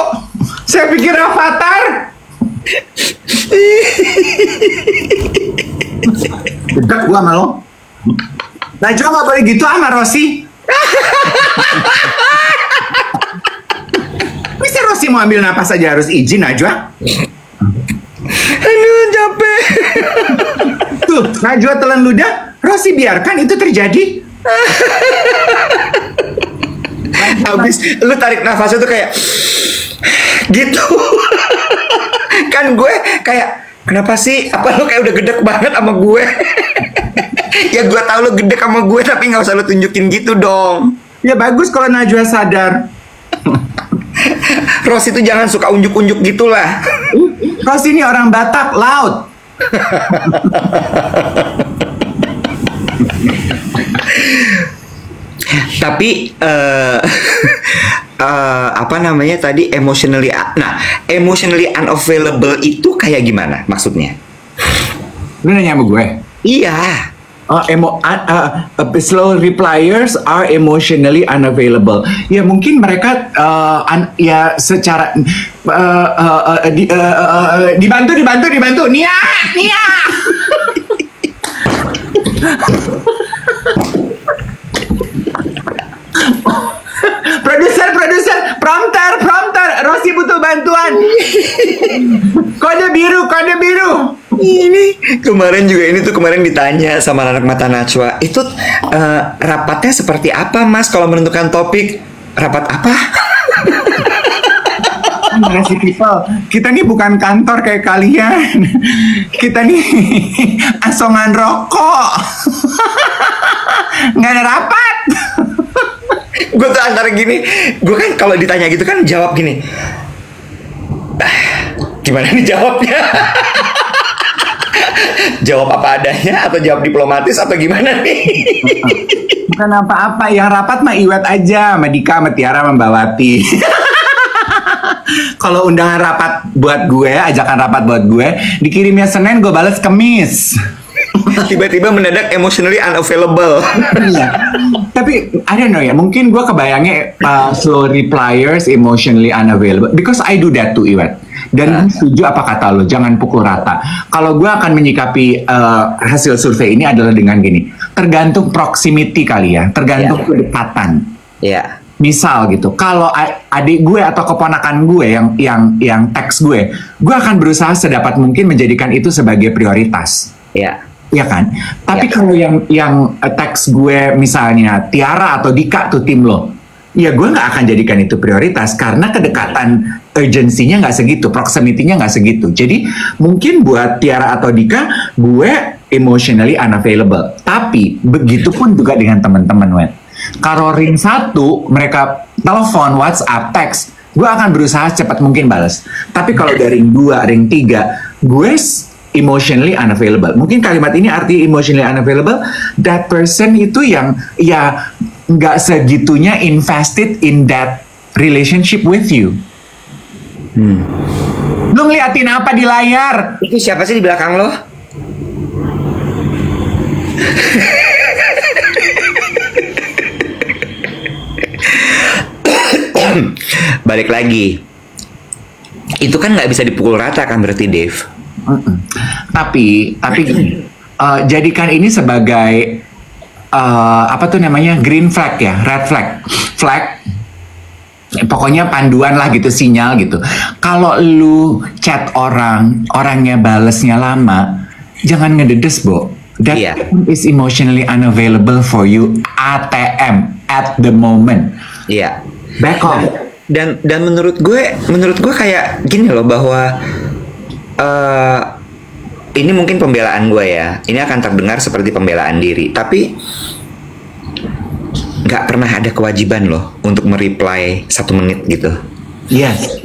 Saya pikir Avatar. Dekat gua sama lo. Najwa nggak boleh gitu sama Rosi. Bisa Rosi mau ambil napas aja harus izin, Najwa. Aduh, capek. Tuh, Najwa telan ludah, Rosi biarkan itu terjadi. Habis lu tarik nafasnya tuh kayak gitu. Kan gue kayak, kenapa sih? Apa lu kayak udah gedek banget sama gue? Ya gue tahu lu gedek sama gue, tapi nggak usah lu tunjukin gitu dong. Ya bagus kalau Najwa sadar. Rosi tuh jangan suka unjuk-unjuk gitulah. Rosi ini orang Batak, laut. Tapi apa namanya tadi emotionally unavailable itu kayak gimana maksudnya? Lu nanya sama gue? Iya. Slow repliers are emotionally unavailable. Ya mungkin mereka ya secara dibantu. Nia. Produser, prompter, Rosi butuh bantuan. Kode biru. Ini kemarin ditanya sama anak mata Najwa, itu rapatnya seperti apa, Mas, kalau menentukan topik? Rapat apa? Makasih people, kita nih bukan kantor kayak kalian. Kita nih asongan rokok. Nggak ada rapat. Gue tuh antara gini, gue kan kalau ditanya gitu kan jawab gini. Gimana nih jawabnya? Jawab apa adanya atau jawab diplomatis atau gimana nih? Bukan apa-apa, yang rapat mah Iwet aja, sama Dika, sama Tiara, sama Mbak Wati. Kalau undangan rapat buat gue, ajakan rapat buat gue, dikirimnya Senin, gue balas Kemis. Tiba-tiba mendadak emotionally unavailable. Iya. Tapi I don't know ya, mungkin gue kebayangnya slow repliers emotionally unavailable because I do that too, Iwet. Dan setuju apa kata lo, jangan pukul rata. Kalau gue akan menyikapi hasil survei ini adalah dengan gini, tergantung proximity kali ya, tergantung kedekatan. Iya. Misal gitu, kalau adik gue atau keponakan gue yang teks gue akan berusaha sedapat mungkin menjadikan itu sebagai prioritas. Iya. Ya kan? Tapi kalau yang teks gue misalnya Tiara atau Dika tuh tim lo, ya gue nggak akan jadikan itu prioritas karena kedekatan urgensinya nggak segitu, proximity-nya nggak segitu. Jadi mungkin buat Tiara atau Dika gue emotionally unavailable. Tapi begitupun juga dengan teman-teman, Wen. Kalau ring 1 mereka telepon, WhatsApp, teks, gue akan berusaha cepat mungkin balas. Tapi kalau dari ring 2, ring 3, gue emotionally unavailable. Mungkin kalimat ini arti emotionally unavailable, that person itu yang ya nggak segitunya invested in that relationship with you. Lu ngeliatin apa di layar? Itu siapa sih di belakang lo? Balik lagi, itu kan nggak bisa dipukul rata kan berarti, Dave? Tapi jadikan ini sebagai apa tuh namanya, green flag ya, red flag, pokoknya panduan lah gitu, sinyal gitu. Kalau lu chat orangnya balesnya lama, jangan ngededes, Bo. That is emotionally unavailable for you, ATM, at the moment. Iya. Back off. Dan menurut gue kayak gini loh, bahwa ini mungkin pembelaan gue ya. Ini akan terdengar seperti pembelaan diri, tapi nggak pernah ada kewajiban loh untuk mereply 1 menit gitu. Yes.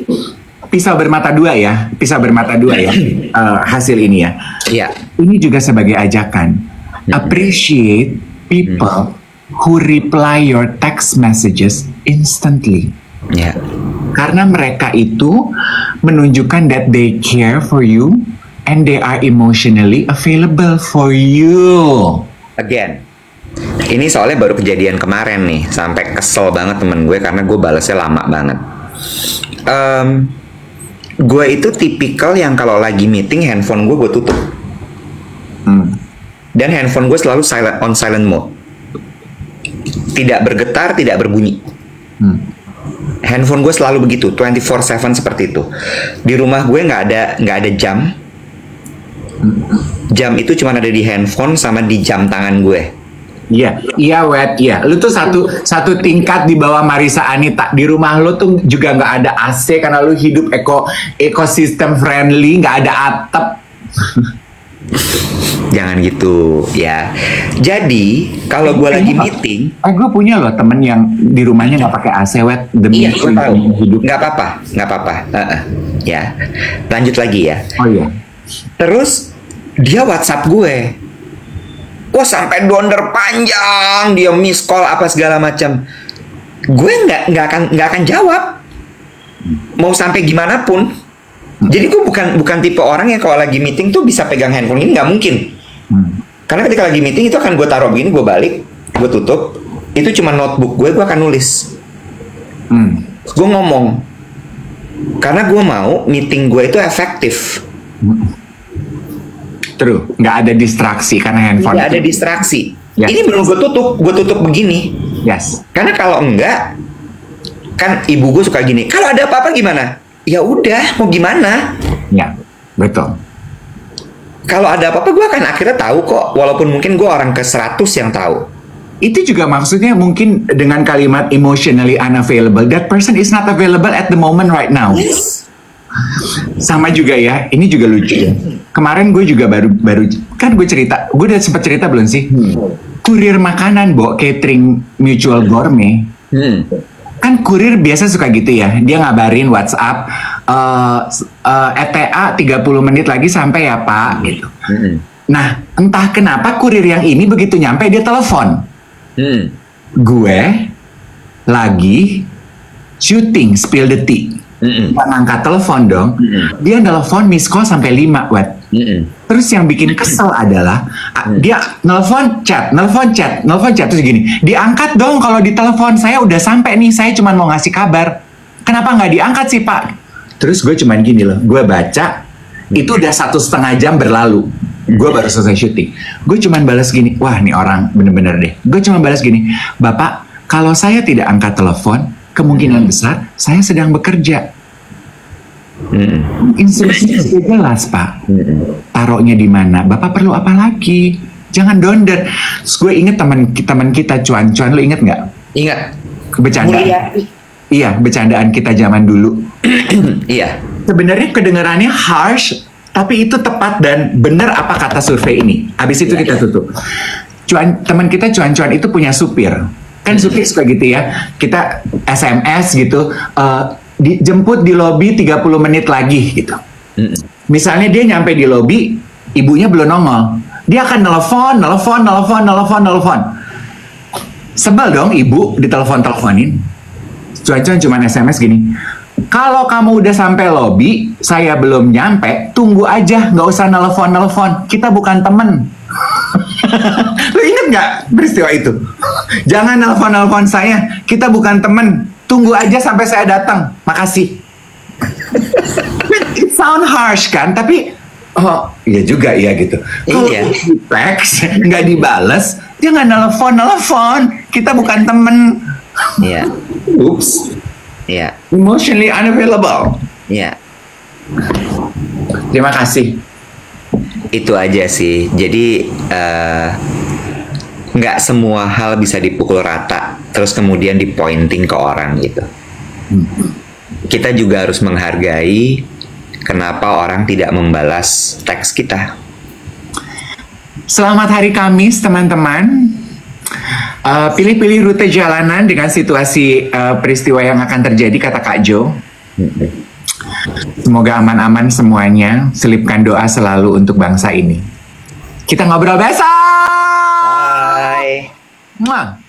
Pisau bermata dua ya, hasil ini ya. Iya. Ini juga sebagai ajakan. Appreciate people who reply your text messages instantly. Ya. Karena mereka itu menunjukkan that they care for you and they are emotionally available for you. Again, ini soalnya baru kejadian kemarin nih, sampai kesel banget temen gue karena gue balasnya lama banget. Gue itu tipikal yang kalau lagi meeting handphone gue tutup. Dan handphone gue selalu on silent mode. Tidak bergetar, tidak berbunyi. Handphone gue selalu begitu, 24/7 seperti itu. Di rumah gue nggak ada jam. Jam itu cuma ada di handphone sama di jam tangan gue. Iya, Wet. Iya, lu tuh satu tingkat di bawah Marisa Anita. Di rumah lu tuh juga nggak ada AC karena lu hidup ekosistem friendly, nggak ada atap. Jangan gitu ya. Jadi kalau gue lagi meeting, gue punya loh temen yang di rumahnya nggak pakai AC, Wet, demi gue tahu. hidup. Nggak apa-apa. Ya, lanjut lagi ya. Oh iya. Terus dia WhatsApp gue. Wah, sampai donder panjang, dia miss call apa segala macam. Gue nggak akan jawab. Mau sampai gimana pun. Jadi gue bukan tipe orang yang kalau lagi meeting tuh bisa pegang handphone ini, nggak mungkin. Karena ketika lagi meeting itu akan gue taruh begini, gue balik, gue tutup. Itu cuma notebook gue akan nulis. Gue ngomong. Karena gue mau meeting gue itu efektif. True, nggak ada distraksi karena handphone. Nggak ada distraksi. Yes. Ini belum gue tutup begini. Yes. Karena kalau enggak, kan ibu gue suka gini. Kalau ada apa-apa gimana? Ya udah, mau gimana? Ya, betul. Kalau ada apa-apa gue akan akhirnya tahu kok. Walaupun mungkin gue orang ke 100 yang tahu. Itu juga maksudnya mungkin dengan kalimat emotionally unavailable. That person is not available at the moment right now. Yes. Sama juga ya, ini juga lucu ya. Kemarin gue juga baru kan gue udah sempat cerita belum sih? Kurir makanan, Bo, catering Mutual Gourmet. Kan kurir biasa suka gitu ya, dia ngabarin WhatsApp, ETA 30 menit lagi sampai ya Pak, gitu. Nah, entah kenapa kurir yang ini begitu nyampe dia telepon. Gue lagi syuting Spill the Tea. Angkat telepon dong. Dia telepon miss call sampai 5, Wet. Terus yang bikin kesel adalah dia nelfon chat terus gini, diangkat dong kalau di telepon, saya udah sampai nih, saya cuma mau ngasih kabar. Kenapa nggak diangkat sih Pak? Terus gue cuman gini loh, gue baca itu udah 1,5 jam berlalu. Gue baru selesai syuting. Gue cuman balas gini, wah nih orang bener-bener deh. Gue cuma balas gini, Bapak, kalau saya tidak angkat telepon, kemungkinan besar saya sedang bekerja. Instruksinya sudah jelas Pak. Taruhnya di mana? Bapak perlu apa lagi? Jangan donder. Terus gue inget teman kita cuan-cuan, lo inget nggak? Ingat. Bercandaan. Iya, bercandaan kita zaman dulu. Iya. Sebenarnya kedengarannya harsh, tapi itu tepat dan benar apa kata survei ini. Habis itu kita tutup. Teman kita cuan-cuan itu punya supir. Kan supir suka gitu ya. Kita SMS gitu. Dijemput di lobi 30 menit lagi gitu. Misalnya dia nyampe di lobi, ibunya belum nongol. Dia akan nelfon. Sebel dong ibu ditelepon-teleponin. Cuan-cuan cuma SMS gini. Kalau kamu udah sampai lobi, saya belum nyampe, tunggu aja, nggak usah nelfon. Kita bukan temen. Lu inget nggak peristiwa itu? Jangan nelfon saya, kita bukan temen. Tunggu aja sampai saya datang. Makasih. It sound harsh kan, tapi Oh, iya juga ya gitu. Kalau Iya. di teks nggak dibales, jangan nelfon. Kita bukan temen. Iya. Oops. Iya. Emotionally unavailable. Iya. Terima kasih. Itu aja sih. Jadi nggak semua hal bisa dipukul rata, terus kemudian dipointing ke orang gitu. Kita juga harus menghargai kenapa orang tidak membalas teks kita. Selamat hari Kamis, teman-teman. Pilih-pilih rute jalanan dengan situasi peristiwa yang akan terjadi, kata Kak Jo. Semoga aman-aman semuanya. Selipkan doa selalu untuk bangsa ini. Kita ngobrol besok. Bye. Muah.